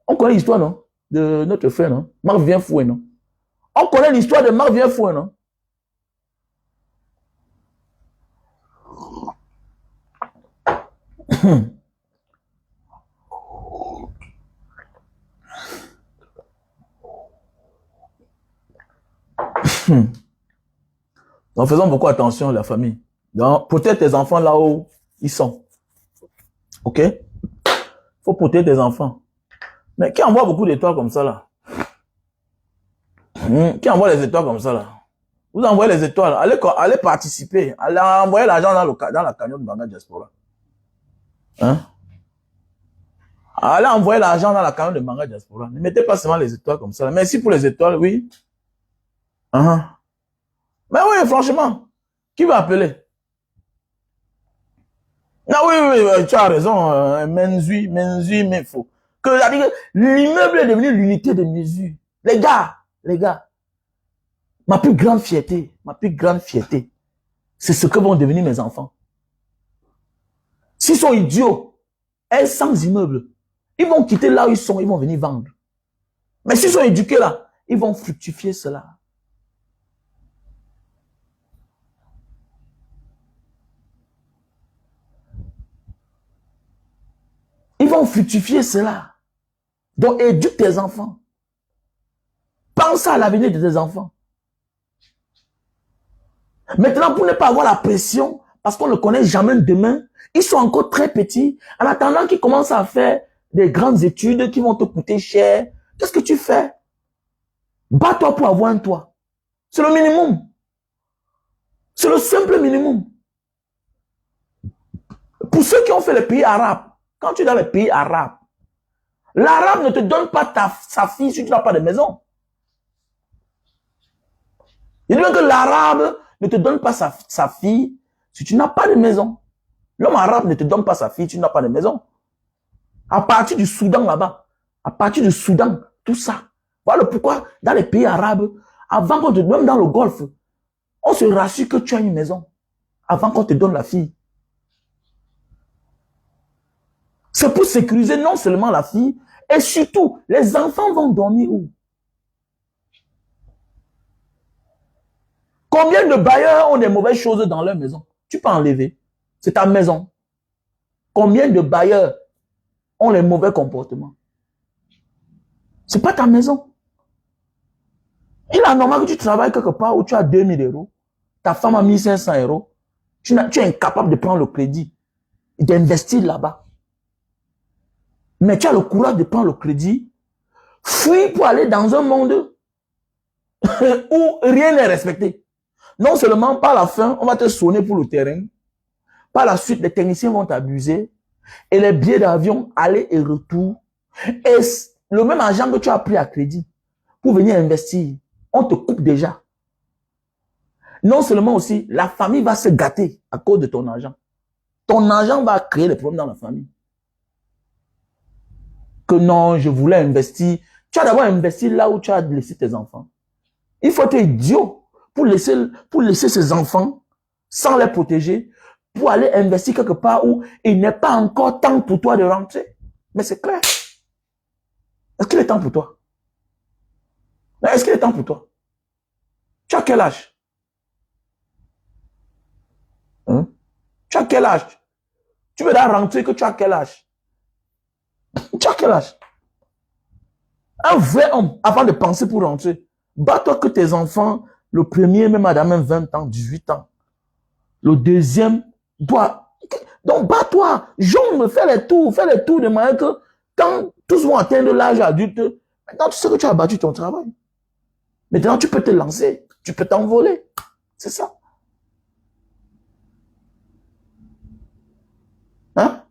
On connaît l'histoire, non? De notre frère, non? Marc Vienfoué, non? On connaît l'histoire de Marc Vienfoué, non? Donc faisons beaucoup attention, la famille. Donc, protège tes enfants là où ils sont. Ok? Faut protéger tes enfants. Mais qui envoie beaucoup d'étoiles comme ça là? Qui envoie les étoiles comme ça là? Vous envoyez les étoiles. Allez participer. Allez envoyer l'argent dans la cagnotte de Banga Diaspora. Hein? Allez envoyer l'argent dans la cagnotte de Banga Diaspora. Ne mettez pas seulement les étoiles comme ça là. Merci pour les étoiles, oui. Mais oui, franchement, qui va appeler? Ah oui, tu as raison, Menzui, mais faux. Que l'immeuble est devenu l'unité de mesure. Les gars, ma plus grande fierté, c'est ce que vont devenir mes enfants. S'ils sont idiots, sans immeuble, ils vont quitter là où ils sont, ils vont venir vendre. Mais s'ils sont éduqués là, ils vont fructifier cela. Ils vont fructifier cela. Donc, éduque tes enfants. Pense à l'avenir de tes enfants. Maintenant, pour ne pas avoir la pression, parce qu'on ne connaît jamais demain, ils sont encore très petits, en attendant qu'ils commencent à faire des grandes études qui vont te coûter cher. Qu'est-ce que tu fais? Bats-toi pour avoir un toit. C'est le minimum. C'est le simple minimum. Pour ceux qui ont fait les pays arabes, quand tu es dans les pays arabes, l'arabe ne te donne pas sa fille si tu n'as pas de maison. Il dit que l'arabe ne te donne pas sa fille si tu n'as pas de maison. L'homme arabe ne te donne pas sa fille si tu n'as pas de maison. À partir du Soudan là-bas, à partir du Soudan, tout ça. Voilà pourquoi dans les pays arabes, avant qu'on te donne, même dans le Golfe, on se rassure que tu as une maison avant qu'on te donne la fille. C'est pour sécuriser non seulement la fille, et surtout, les enfants vont dormir où? Combien de bailleurs ont des mauvaises choses dans leur maison? Tu peux enlever. C'est ta maison. Combien de bailleurs ont les mauvais comportements? C'est pas ta maison. Il est normal que tu travailles quelque part où tu as 2000 euros. Ta femme a 1500 euros. Tu es incapable de prendre le crédit et d'investir là-bas. Mais tu as le courage de prendre le crédit, fuir pour aller dans un monde où rien n'est respecté. Non seulement par la fin, on va te sonner pour le terrain. Par la suite, les techniciens vont t'abuser. Et les billets d'avion, aller et retour. Et le même argent que tu as pris à crédit pour venir investir, on te coupe déjà. Non seulement aussi, la famille va se gâter à cause de ton argent. Ton argent va créer des problèmes dans la famille. Que non, je voulais investir. Tu as d'abord investi là où tu as laissé tes enfants. Il faut être idiot pour laisser ses enfants sans les protéger, pour aller investir quelque part où il n'est pas encore temps pour toi de rentrer. Mais c'est clair. Est-ce qu'il est temps pour toi? Est-ce qu'il est temps pour toi? Tu as quel âge? Tu as quel âge? Tu veux là rentrer que tu as quel âge? Tu as quel âge? Un vrai homme, avant de penser pour rentrer, bats-toi que tes enfants, le premier, même à même 20 ans, 18 ans. Le deuxième doit... Donc, bats-toi, jongle, fais les tours de manière que quand tous vont atteindre l'âge adulte, maintenant tu sais que tu as battu ton travail. Maintenant, tu peux te lancer, tu peux t'envoler. C'est ça. Hein?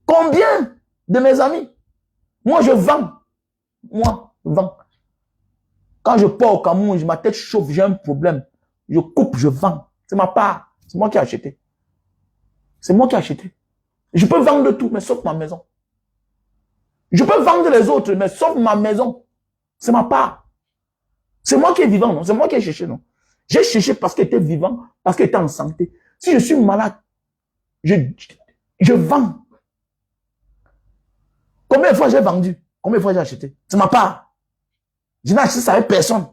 Combien de mes amis? Moi, je vends. Moi, je vends. Quand je pars au Cameroun, ma tête chauffe, j'ai un problème. Je coupe, je vends. C'est ma part. C'est moi qui ai acheté. C'est moi qui ai acheté. Je peux vendre tout, mais sauf ma maison. Je peux vendre les autres, mais sauf ma maison. C'est ma part. C'est moi qui est vivant, non? C'est moi qui ai cherché, non? J'ai cherché parce qu'il était vivant, parce qu'il était en santé. Si je suis malade, je vends. Combien de fois j'ai vendu? Combien de fois j'ai acheté? C'est ma part. Je n'ai acheté ça avec personne.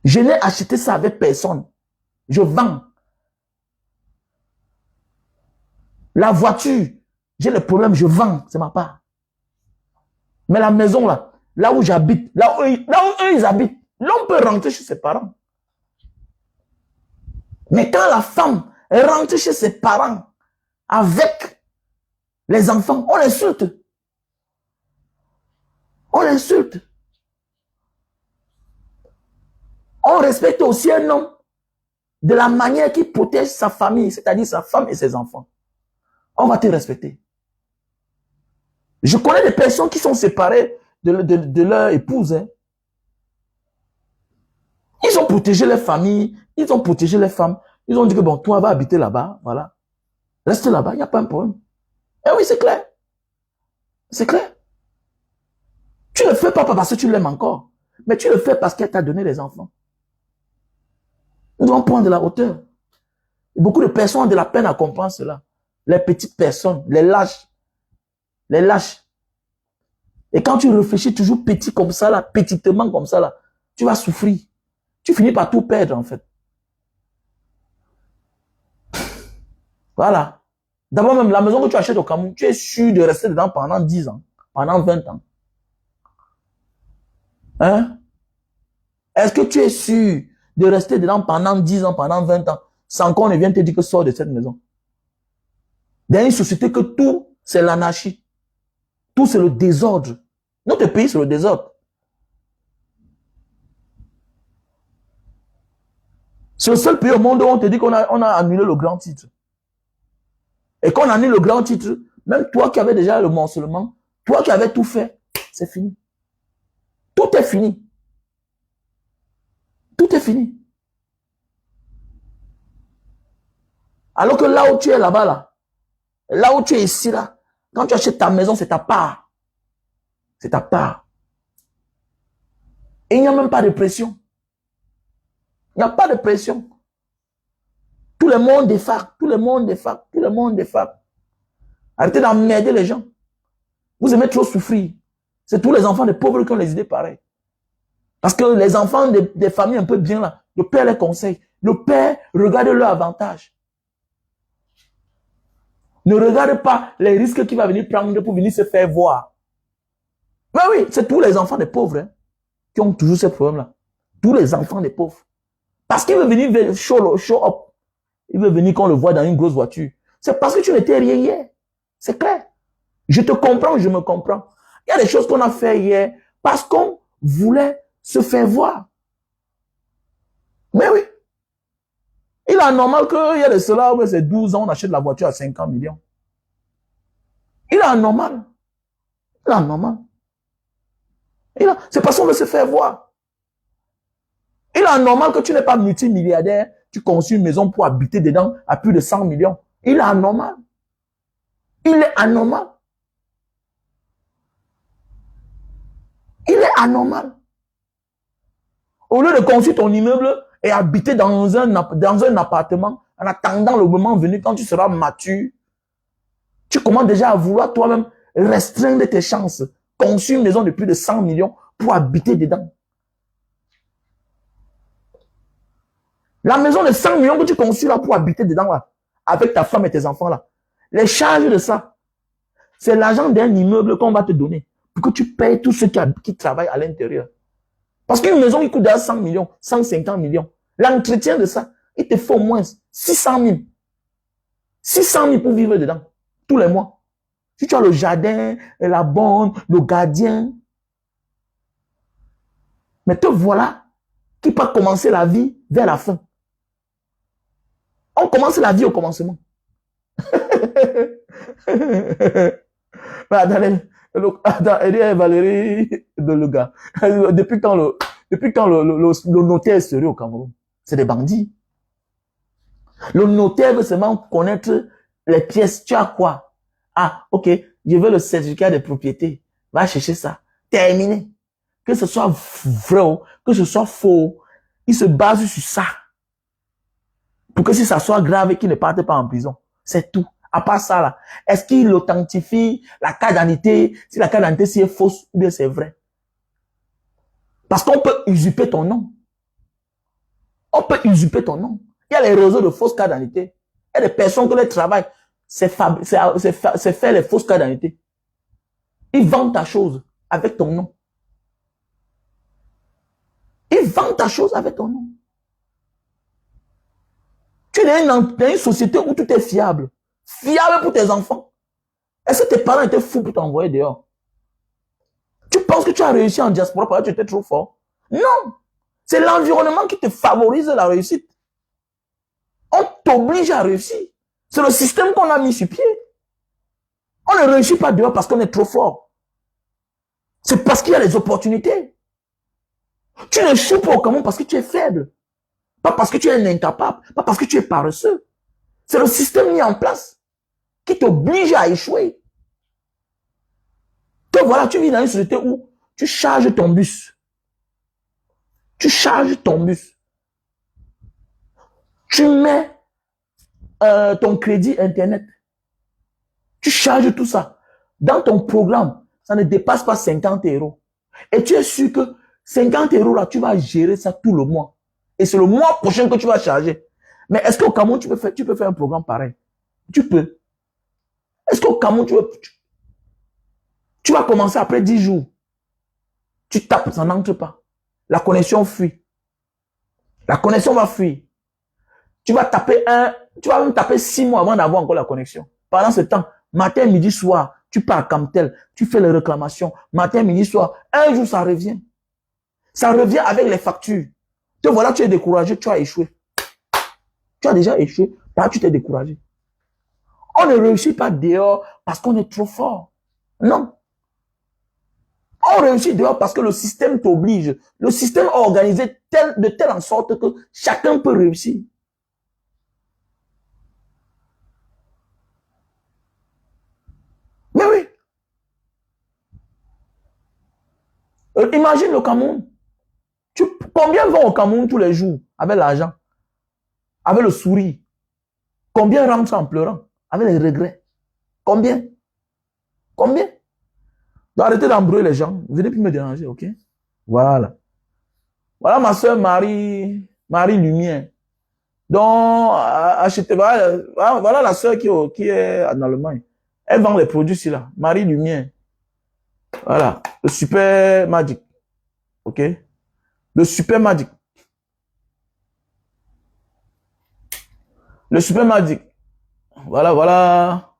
Je n'ai acheté ça avec personne. Je vends. La voiture, j'ai le problème, je vends. C'est ma part. Mais la maison, là où j'habite, là où eux, ils habitent, l'homme peut rentrer chez ses parents. Mais quand la femme rentre chez ses parents avec les enfants, on l'insulte. On l'insulte. On respecte aussi un homme de la manière qu'il protège sa famille, c'est-à-dire sa femme et ses enfants. On va te respecter. Je connais des personnes qui sont séparées de leur épouse. Hein. Ils ont protégé leur famille, ils ont protégé les femmes. Ils ont dit que bon, toi, va habiter là-bas, voilà. Reste là-bas, il n'y a pas un problème. Eh oui, c'est clair. C'est clair. Tu ne le fais pas parce que tu l'aimes encore, mais tu le fais parce qu'elle t'a donné les enfants. Nous devons prendre de la hauteur. Et beaucoup de personnes ont de la peine à comprendre cela. Les petites personnes, les lâches. Les lâches. Et quand tu réfléchis toujours petit comme ça, là, petitement comme ça, là, tu vas souffrir. Tu finis par tout perdre, en fait. Voilà. D'abord même, la maison que tu achètes au Cameroun, tu es sûr de rester dedans pendant 10 ans, pendant 20 ans. Hein? Est-ce que tu es sûr de rester dedans pendant 10 ans, pendant 20 ans, sans qu'on ne vienne te dire que sors de cette maison? Dans une société que tout, c'est l'anarchie. Tout, c'est le désordre. Notre pays, c'est le désordre. C'est le seul pays au monde où on te dit qu'on a annulé le grand titre. Et qu'on annule le grand titre, même toi qui avais déjà le morcellement, toi qui avais tout fait, c'est fini. Tout est fini. Tout est fini. Alors que là où tu es là-bas, là où tu es ici, là, quand tu achètes ta maison, c'est ta part. C'est ta part. Et il n'y a même pas de pression. Il n'y a pas de pression. Tout le monde défarque, tout le monde défarque, tout le monde défarque. Arrêtez d'emmerder les gens. Vous aimez trop souffrir. C'est tous les enfants des pauvres qui ont les idées pareilles. Parce que les enfants des familles un peu bien là, le père les conseille. Le père regarde leur avantage. Ne regarde pas les risques qu'il va venir prendre pour venir se faire voir. Mais oui, c'est tous les enfants des pauvres hein, qui ont toujours ces problèmes-là. Tous les enfants des pauvres. Parce qu'il veut venir show up. Il veut venir qu'on le voit dans une grosse voiture. C'est parce que tu n'étais rien hier. C'est clair. Je te comprends, je me comprends. Il y a des choses qu'on a fait hier parce qu'on voulait se faire voir. Mais oui. Il est normal qu'il y a de cela, où c'est 12 ans, on achète la voiture à 50 millions. Il est normal. Il est normal. C'est parce qu'on veut se faire voir. Il est anormal que tu n'es pas multimilliardaire, tu construis une maison pour habiter dedans à plus de 100 millions. Il est anormal. Il est anormal. Il est anormal. Au lieu de construire ton immeuble et habiter dans un appartement, en attendant le moment venu, quand tu seras mature, tu commences déjà à vouloir toi-même restreindre tes chances. Construire une maison de plus de 100 millions pour habiter dedans. La maison de 100 millions que tu construis là pour habiter dedans là, avec ta femme et tes enfants là, les charges de ça, c'est l'argent d'un immeuble qu'on va te donner pour que tu payes tous ceux qui travaillent à l'intérieur. Parce qu'une maison qui coûte déjà 100 millions, 150 millions, l'entretien de ça, il te faut au moins 600 000. 600 000 pour vivre dedans, tous les mois. Si tu as le jardin, la bonne, le gardien. Mais te voilà qui peut commencer la vie vers la fin. On commence la vie au commencement. Mais attendez, Valérie de le gars. Depuis quand le notaire est sérieux au Cameroun? C'est des bandits. Le notaire veut seulement connaître les pièces. Tu as quoi? Ah, ok, je veux le certificat de propriété. Va chercher ça. Terminé. Que ce soit vrai, que ce soit faux, il se base sur ça. Pour que si ça soit grave et qu'il ne parte pas en prison. C'est tout. À part ça, là, est-ce qu'il authentifie la carte d'identité, si la carte d'identité si est fausse ou bien c'est vrai? Parce qu'on peut usurper ton nom. On peut usurper ton nom. Il y a les réseaux de fausses cartes d'identité. Il y a des personnes que leur travail, c'est faire les fausses cartes d'identité. Ils vendent ta chose avec ton nom. Ils vendent ta chose avec ton nom. Tu es dans une société où tout est fiable. Fiable pour tes enfants. Est-ce que tes parents étaient fous pour t'envoyer dehors? Tu penses que tu as réussi en diaspora parce que tu étais trop fort? Non. C'est l'environnement qui te favorise la réussite. On t'oblige à réussir. C'est le système qu'on a mis sur pied. On ne réussit pas dehors parce qu'on est trop fort. C'est parce qu'il y a des opportunités. Tu ne choues pas au Cameroun parce que tu es faible. Pas parce que tu es un incapable. Pas parce que tu es paresseux. C'est le système mis en place qui t'oblige à échouer. Donc voilà, tu vis dans une société où tu charges ton bus. Tu charges ton bus. Tu mets ton crédit Internet. Tu charges tout ça. Dans ton programme, ça ne dépasse pas 50 €. Et tu es sûr que 50 € là, tu vas gérer ça tout le mois. Et c'est le mois prochain que tu vas charger. Mais est-ce qu'au Cameroun, tu peux faire un programme pareil? Tu peux. Est-ce qu'au Cameroun, tu vas commencer après 10 jours. Tu tapes, ça n'entre pas. La connexion fuit. La connexion va fuir. Tu vas même taper 6 mois avant d'avoir encore la connexion. Pendant ce temps, matin, midi, soir, tu pars à Camtel, tu fais les réclamations. Matin, midi, soir. Un jour, ça revient. Ça revient avec les factures. Te voilà, tu es découragé, tu as échoué. Tu as déjà échoué, là, tu t'es découragé. On ne réussit pas dehors parce qu'on est trop fort. Non. On réussit dehors parce que le système t'oblige. Le système est organisé de telle en sorte que chacun peut réussir. Mais oui. Imagine le Cameroun. Combien vont au Cameroun tous les jours avec l'argent, avec le sourire? Combien rentrent en pleurant avec les regrets? Combien? Combien? Donc arrêtez d'embrouiller les gens. Venez plus me déranger, ok? Voilà. Voilà ma soeur Marie Lumière. Donc, achetez, voilà la soeur qui est en Allemagne. Elle vend les produits ici là. Marie Lumière. Voilà. Le Super Magic. Ok? Le Super Magic. Le Super Magic. Voilà, voilà.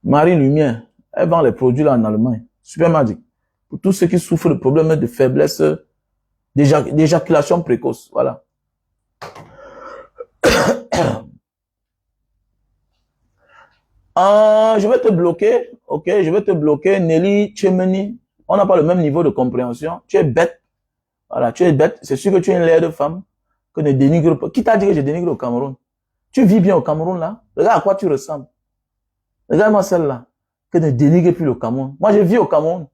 Marie Lumière. Elle vend les produits là en Allemagne. Super Magic. Pour tous ceux qui souffrent de problèmes de faiblesse, d'éjaculation précoce. Voilà. Je vais te bloquer. Ok, je vais te bloquer. Nelly Chemeni. On n'a pas le même niveau de compréhension. Tu es bête. Voilà, tu es bête. C'est sûr que tu es une laide femme. Que ne dénigre pas. Qui t'a dit que je dénigre au Cameroun? Tu vis bien au Cameroun là? Regarde à quoi tu ressembles. Regarde-moi celle-là. Que ne dénigre plus le Cameroun. Moi, je vis au Cameroun.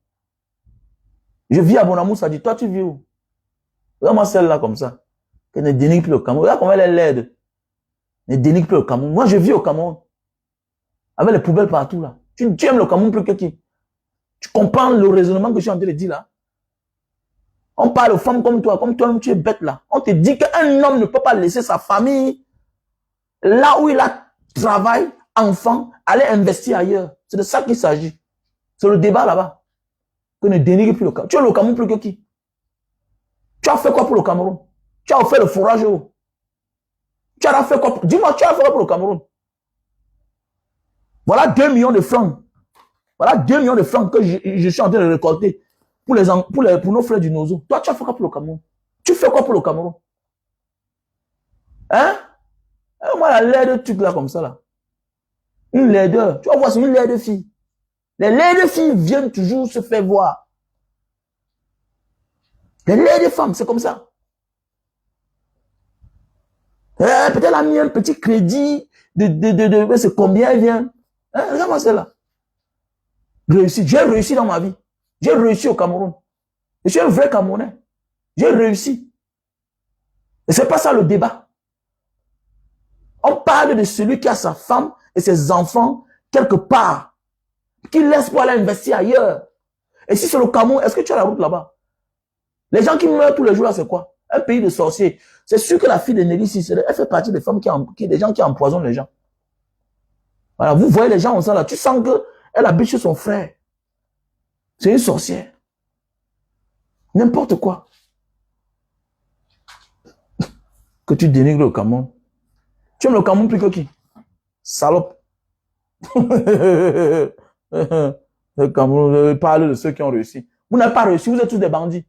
Je vis à Bonamou, ça dit, toi, tu vis où? Regarde-moi celle-là comme ça. Que ne dénigre plus le Cameroun. Regarde comment elle est laide. Ne dénigre plus le Cameroun. Moi, je vis au Cameroun. Avec les poubelles partout là. Tu aimes le Cameroun plus que qui? Tu comprends le raisonnement que je suis en train de dire là? On parle aux femmes comme toi tu es bête là. On te dit qu'un homme ne peut pas laisser sa famille là où il a travail, enfant, aller investir ailleurs. C'est de ça qu'il s'agit. C'est le débat là-bas. Que ne dénigre plus le Cameroun. Tu es le Cameroun plus que qui? Tu as fait quoi pour le Cameroun? Tu as fait le fourrage où? Tu as fait quoi? Dis-moi, tu as fait quoi pour le Cameroun? Voilà 2 millions de francs. Voilà 2 millions de francs que je suis en train de récolter. pour nos frères du Nozo. Toi, tu as fait quoi pour le Cameroun? Tu fais quoi pour le Cameroun? Hein? Moi, la laide de truc là, comme ça, là. Une laideur. Tu vas voir, c'est une laide de fille. Les laides filles viennent toujours se faire voir. Les laides femmes, c'est comme ça. Peut-être elle a mis un petit crédit c'est combien elle vient. Regarde-moi celle-là. Réussi. J'ai réussi dans ma vie. J'ai réussi au Cameroun. Je suis un vrai Camerounais. J'ai réussi. Et c'est pas ça le débat. On parle de celui qui a sa femme et ses enfants quelque part, qui laisse pour aller investir ailleurs. Et si c'est le Cameroun, est-ce que tu as la route là-bas? Les gens qui meurent tous les jours là, c'est quoi? Un pays de sorciers. C'est sûr que la fille de Nelly Cicero, elle fait partie des femmes des gens qui empoisonnent les gens. Voilà, vous voyez les gens comme ça là, tu sens qu'elle habite chez son frère. C'est une sorcière. N'importe quoi. Que tu dénigres le Cameroun. Tu aimes le Cameroun plus que qui? Salope. Le Cameroun, parle de ceux qui ont réussi. Vous n'avez pas réussi, vous êtes tous des bandits.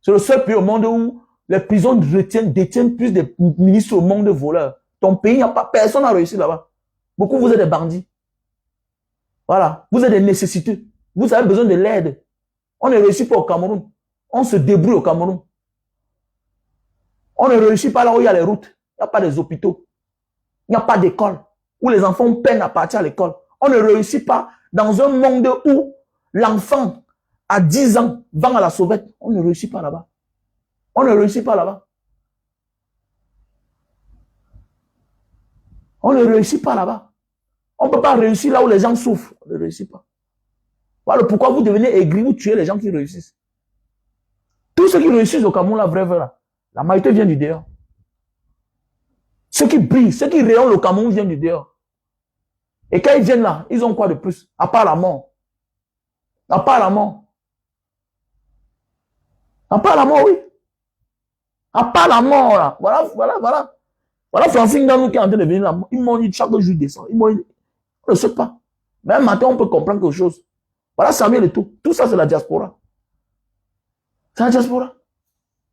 C'est le seul pays au monde où les prisons détiennent plus de ministres au monde de voleurs. Ton pays, il n'y a pas, personne n'a réussi là-bas. Beaucoup, vous êtes des bandits. Voilà. Vous êtes des nécessiteux. Vous avez besoin de l'aide. On ne réussit pas au Cameroun. On se débrouille au Cameroun. On ne réussit pas là où il y a les routes. Il n'y a pas des hôpitaux. Il n'y a pas d'école. Où les enfants peinent à partir à l'école. On ne réussit pas dans un monde où l'enfant à 10 ans va à la sauvette. On ne réussit pas là-bas. On ne réussit pas là-bas. On ne réussit pas là-bas. On ne peut pas réussir là où les gens souffrent. On ne réussit pas. Voilà pourquoi vous devenez aigri, vous tuez les gens qui réussissent. Tous ceux qui réussissent au Cameroun, la vraie, là, la majorité vient du dehors. Ceux qui brillent, ceux qui rayonnent le Cameroun viennent du dehors. Et quand ils viennent là, ils ont quoi de plus? À part la mort. À part la mort. À part la mort, oui. À part la mort, là. Voilà Francine Ganou qui est en train de venir là. Ils m'ont dit chaque jour il descend. Ils m'ont dit, on ne sait pas. Même matin, on peut comprendre quelque chose. Voilà Samuel et tout. Tout ça, c'est la diaspora. C'est la diaspora.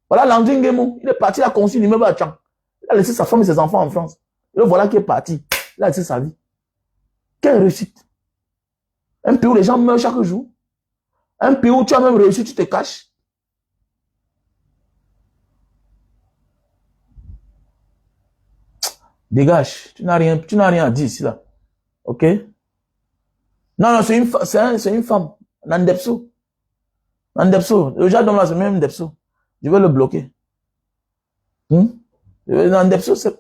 Voilà Landry Nguemo. Il est parti, il a conçu l'immeuble à Tchang. Il a laissé sa femme et ses enfants en France. Et le voilà qui est parti. Il a laissé sa vie. Quelle réussite. Un pays où les gens meurent chaque jour. Un pays où tu as même réussi, tu te caches. Dégage. Tu n'as rien à dire ici, là. Ok? Non, c'est une femme. Nandepso. Nandepso. Le gendarme là, c'est même Ndepso. Je vais le bloquer. Nandepso, c'est...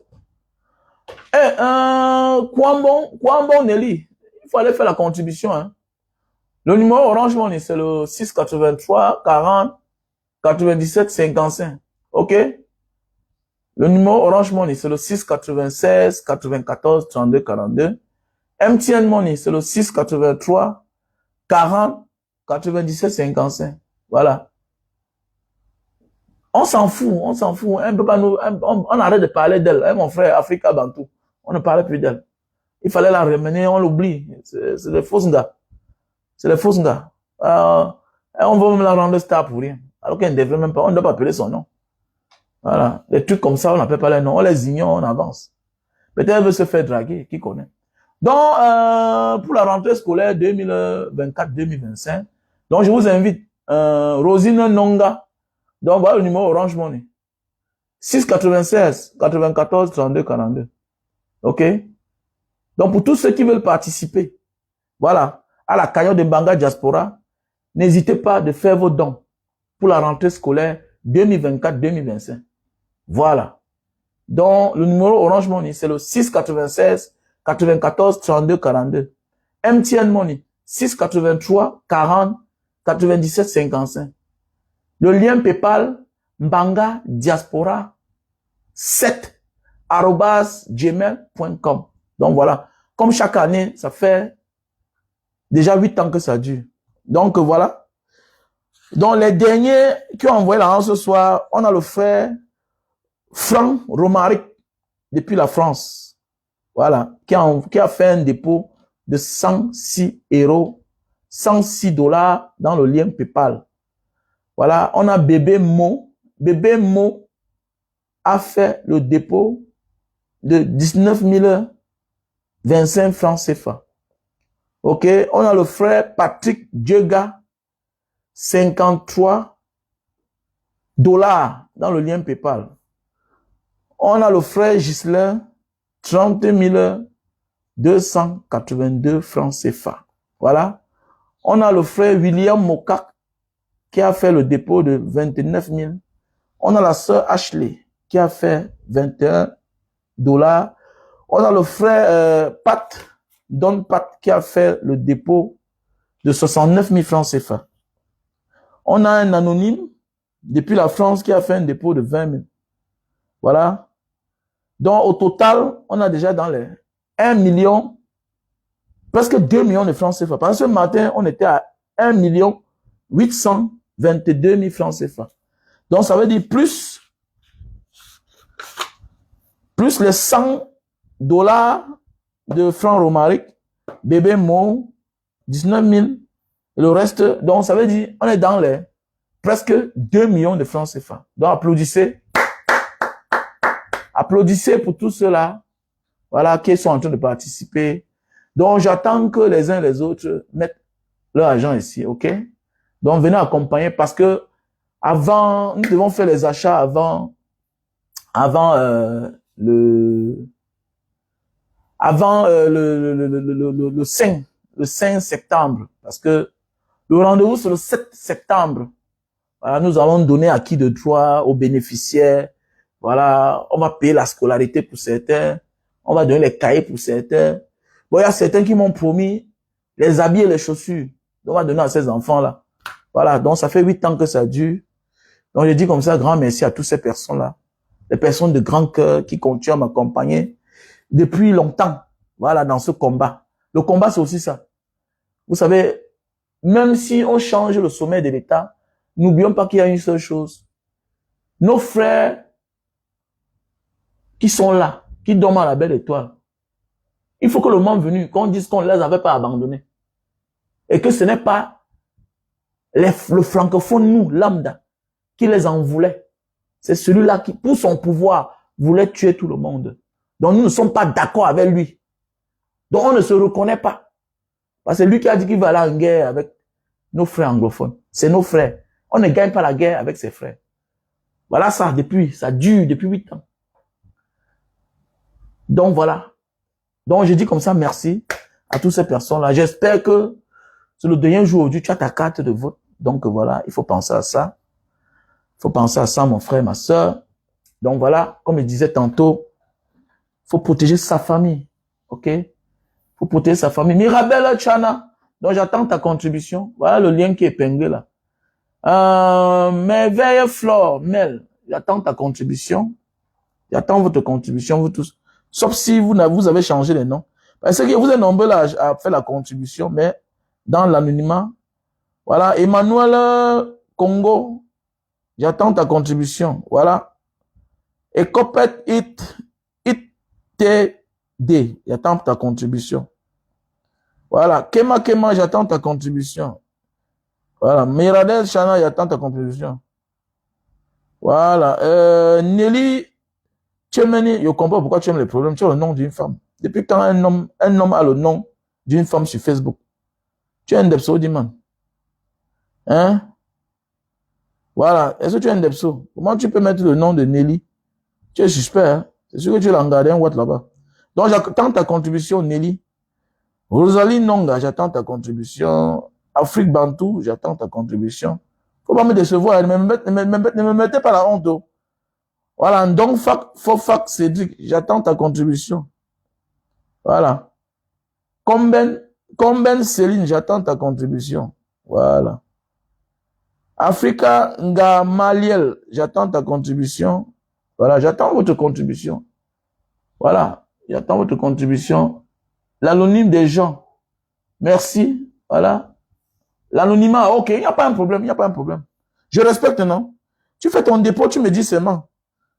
Kwambon Nelly. Il faut aller faire la contribution, hein. Le numéro Orange Money, c'est le 683 40 97 55. OK? Le numéro Orange Money, c'est le 696 94 32 42. MTN Money, c'est le 683 40 97 55. Voilà. On s'en fout, on s'en fout. On arrête de parler d'elle. Hein, mon frère, Africa Bantou. On ne parlait plus d'elle. Il fallait la ramener, on l'oublie. C'est des fausses gars. C'est des fausses gars. On veut même la rendre star pour rien. Alors qu'elle ne devrait même pas, on ne doit pas appeler son nom. Voilà. Des trucs comme ça, on n'appelle pas les noms. On les ignore, on avance. Peut-être elle veut se faire draguer, qui connaît. Donc, pour la rentrée scolaire 2024-2025, donc je vous invite, Rosine Nonga, donc voilà le numéro Orange Money. 696 94 32 42. OK? Donc, pour tous ceux qui veulent participer, voilà, à la cagnotte de Mbanga Diaspora, n'hésitez pas de faire vos dons pour la rentrée scolaire 2024-2025. Voilà. Donc, le numéro Orange Money, c'est le 696 94 32 42. MTN Money, 683 40 97 55. Le lien PayPal, Mbanga Diaspora 7 @gmail.com. Donc voilà. Comme chaque année, ça fait déjà 8 ans que ça dure. Donc voilà. Donc les derniers qui ont envoyé l'argent ce soir, on a le frère Franck Romaric depuis la France. Voilà. Qui a fait un dépôt de 106 €, $106 dans le lien PayPal. Voilà, on a Bébé Mo. Bébé Mo a fait le dépôt de 19 025 francs CFA. OK, on a le frère Patrick Djega, 53 $ dans le lien PayPal. On a le frère Ghislain, 30 282 francs CFA. Voilà. On a le frère William Mokak qui a fait le dépôt de 29 000. On a la sœur Ashley qui a fait 21 $. On a le frère Don Pat qui a fait le dépôt de 69 000 francs CFA. On a un anonyme depuis la France qui a fait un dépôt de 20 000. Voilà. Donc, au total, on a déjà dans les 1 million, presque 2 millions de francs CFA. Parce que ce matin, on était à 1 822 000 francs CFA. Donc, ça veut dire plus les 100 $ de francs Romaric, Bébé Mo, 19 000, et le reste, donc ça veut dire, on est dans les presque 2 millions de francs CFA. Donc, applaudissez. Applaudissez pour tous ceux-là, voilà, qui sont en train de participer. Donc, j'attends que les uns et les autres mettent leur argent ici, ok? Donc, venez accompagner parce que avant, nous devons faire les achats avant le 5 septembre. Parce que le rendez-vous, c'est le 7 septembre. Voilà, nous allons donner acquis de droit aux bénéficiaires. Voilà, on va payer la scolarité pour certains. On va donner les cahiers pour certains. Bon, il y a certains qui m'ont promis les habits et les chaussures. Donc, on va donner à ces enfants-là. Voilà, donc ça fait 8 ans que ça dure. Donc, je dis comme ça, grand merci à toutes ces personnes-là. Les personnes de grand cœur qui continuent à m'accompagner depuis longtemps. Voilà, dans ce combat. Le combat, c'est aussi ça. Vous savez, même si on change le sommet de l'État, n'oublions pas qu'il y a une seule chose. Nos frères qui sont là, qui dorment à la belle étoile, il faut que le moment venu, qu'on dise qu'on ne les avait pas abandonnés. Et que ce n'est pas le francophone, nous, lambda, qui les en voulait. C'est celui-là qui, pour son pouvoir, voulait tuer tout le monde. Donc nous ne sommes pas d'accord avec lui. Donc on ne se reconnaît pas. Parce que c'est lui qui a dit qu'il va aller en guerre avec nos frères anglophones. C'est nos frères. On ne gagne pas la guerre avec ses frères. Voilà ça, ça dure depuis 8 ans. Donc voilà. Donc je dis comme ça merci à toutes ces personnes-là. J'espère que c'est le dernier jour aujourd'hui, tu as ta carte de vote. Donc voilà, il faut penser à ça. Il faut penser à ça, mon frère, ma soeur. Donc voilà, comme je disais tantôt, il faut protéger sa famille. OK? Il faut protéger sa famille. Mirabelle Chana. Donc j'attends ta contribution. Voilà le lien qui est épinglé là. Merveille Flore, Mel, j'attends ta contribution. J'attends votre contribution, vous tous. Sauf si vous avez changé les noms. Parce que vous êtes nombreux là à faire la contribution, mais dans l'anonymat. Voilà, Emmanuel Congo, j'attends ta contribution. Voilà. Et Copet TD, j'attends ta contribution. Voilà. Kema, j'attends ta contribution. Voilà. Miradel Chana, j'attends ta contribution. Voilà. Nelly Tchemeni, je comprends pourquoi tu aimes les problèmes. Tu as le nom d'une femme. Depuis quand un homme a le nom d'une femme sur Facebook? Tu es un Depso, Diman. Hein? Voilà. Est-ce que tu es un Depso? Comment tu peux mettre le nom de Nelly? Tu es suspect, hein? C'est sûr que tu l'as engardé un watt là-bas. Donc, j'attends ta contribution, Nelly. Rosalie Nonga, j'attends ta contribution. Afrique Bantou, j'attends ta contribution. Faut pas me décevoir, ne me mettez pas la honte. Voilà, donc, Fofac Cédric, j'attends ta contribution. Voilà. Comben Céline, j'attends ta contribution. Voilà. Africa Ngamaliel, j'attends ta contribution. Voilà, j'attends votre contribution. Voilà, j'attends votre contribution. L'anonyme des gens. Merci. Voilà. L'anonymat, ok, il n'y a pas un problème, il n'y a pas un problème. Je respecte, non? Tu fais ton dépôt, tu me dis seulement.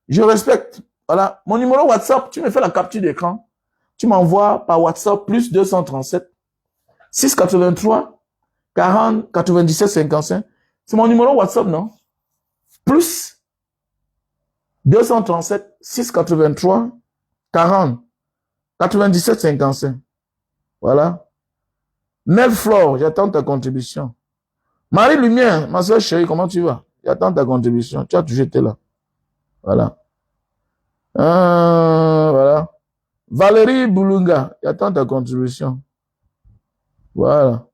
Je respecte. Voilà. Mon numéro WhatsApp, tu me fais la capture d'écran. Tu m'envoies par WhatsApp plus 237 683 40 97 55. C'est mon numéro WhatsApp, non? Plus 237 683 40 97 55. Voilà. Nel Flore, j'attends ta contribution. Marie Lumière, ma soeur chérie, comment tu vas? J'attends ta contribution. Tu as toujours été là. Voilà. Voilà. Valérie Boulunga, j'attends ta contribution. Voilà.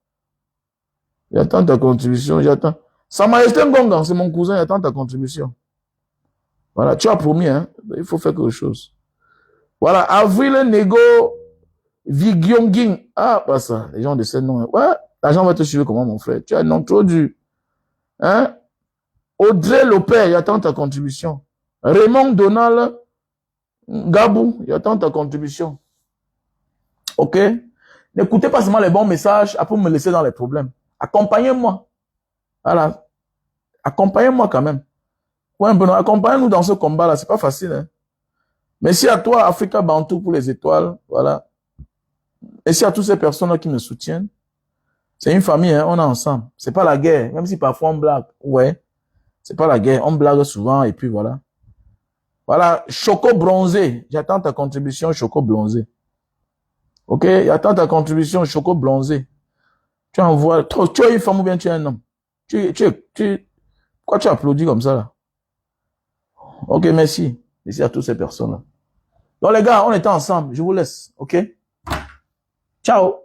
J'attends ta contribution, j'attends. Sa Majesté Ngonga, c'est mon cousin, j'attends ta contribution. Voilà, tu as promis, hein. Il faut faire quelque chose. Voilà, Avril Nego Vigyonging. Ah, pas ça, les gens de ce nom. Ouais, l'argent va te suivre comment, mon frère? Tu as un nom trop dur. Hein? Audrey Lopez, j'attends ta contribution. Raymond Donald Gabou, j'attends ta contribution. Ok? N'écoutez pas seulement les bons messages, après me laisser dans les problèmes. Accompagnez-moi. Voilà. Accompagnez-moi quand même. Ouais, accompagnez-nous dans ce combat-là, c'est pas facile. Hein? Merci à toi, Africa Bantou, pour les étoiles. Voilà. Merci à toutes ces personnes-là qui me soutiennent. C'est une famille, hein? On est ensemble. C'est pas la guerre, même si parfois on blague. Ouais. C'est pas la guerre, on blague souvent et puis voilà. Voilà, Choco Bronzé. J'attends ta contribution, Choco Bronzé. Ok, j'attends ta contribution, Choco Bronzé. Tu envoies, tu es une femme ou bien tu es un homme? Pourquoi tu applaudis comme ça là? Ok, merci. Merci à toutes ces personnes-là. Donc les gars, on était ensemble. Je vous laisse. Ok? Ciao.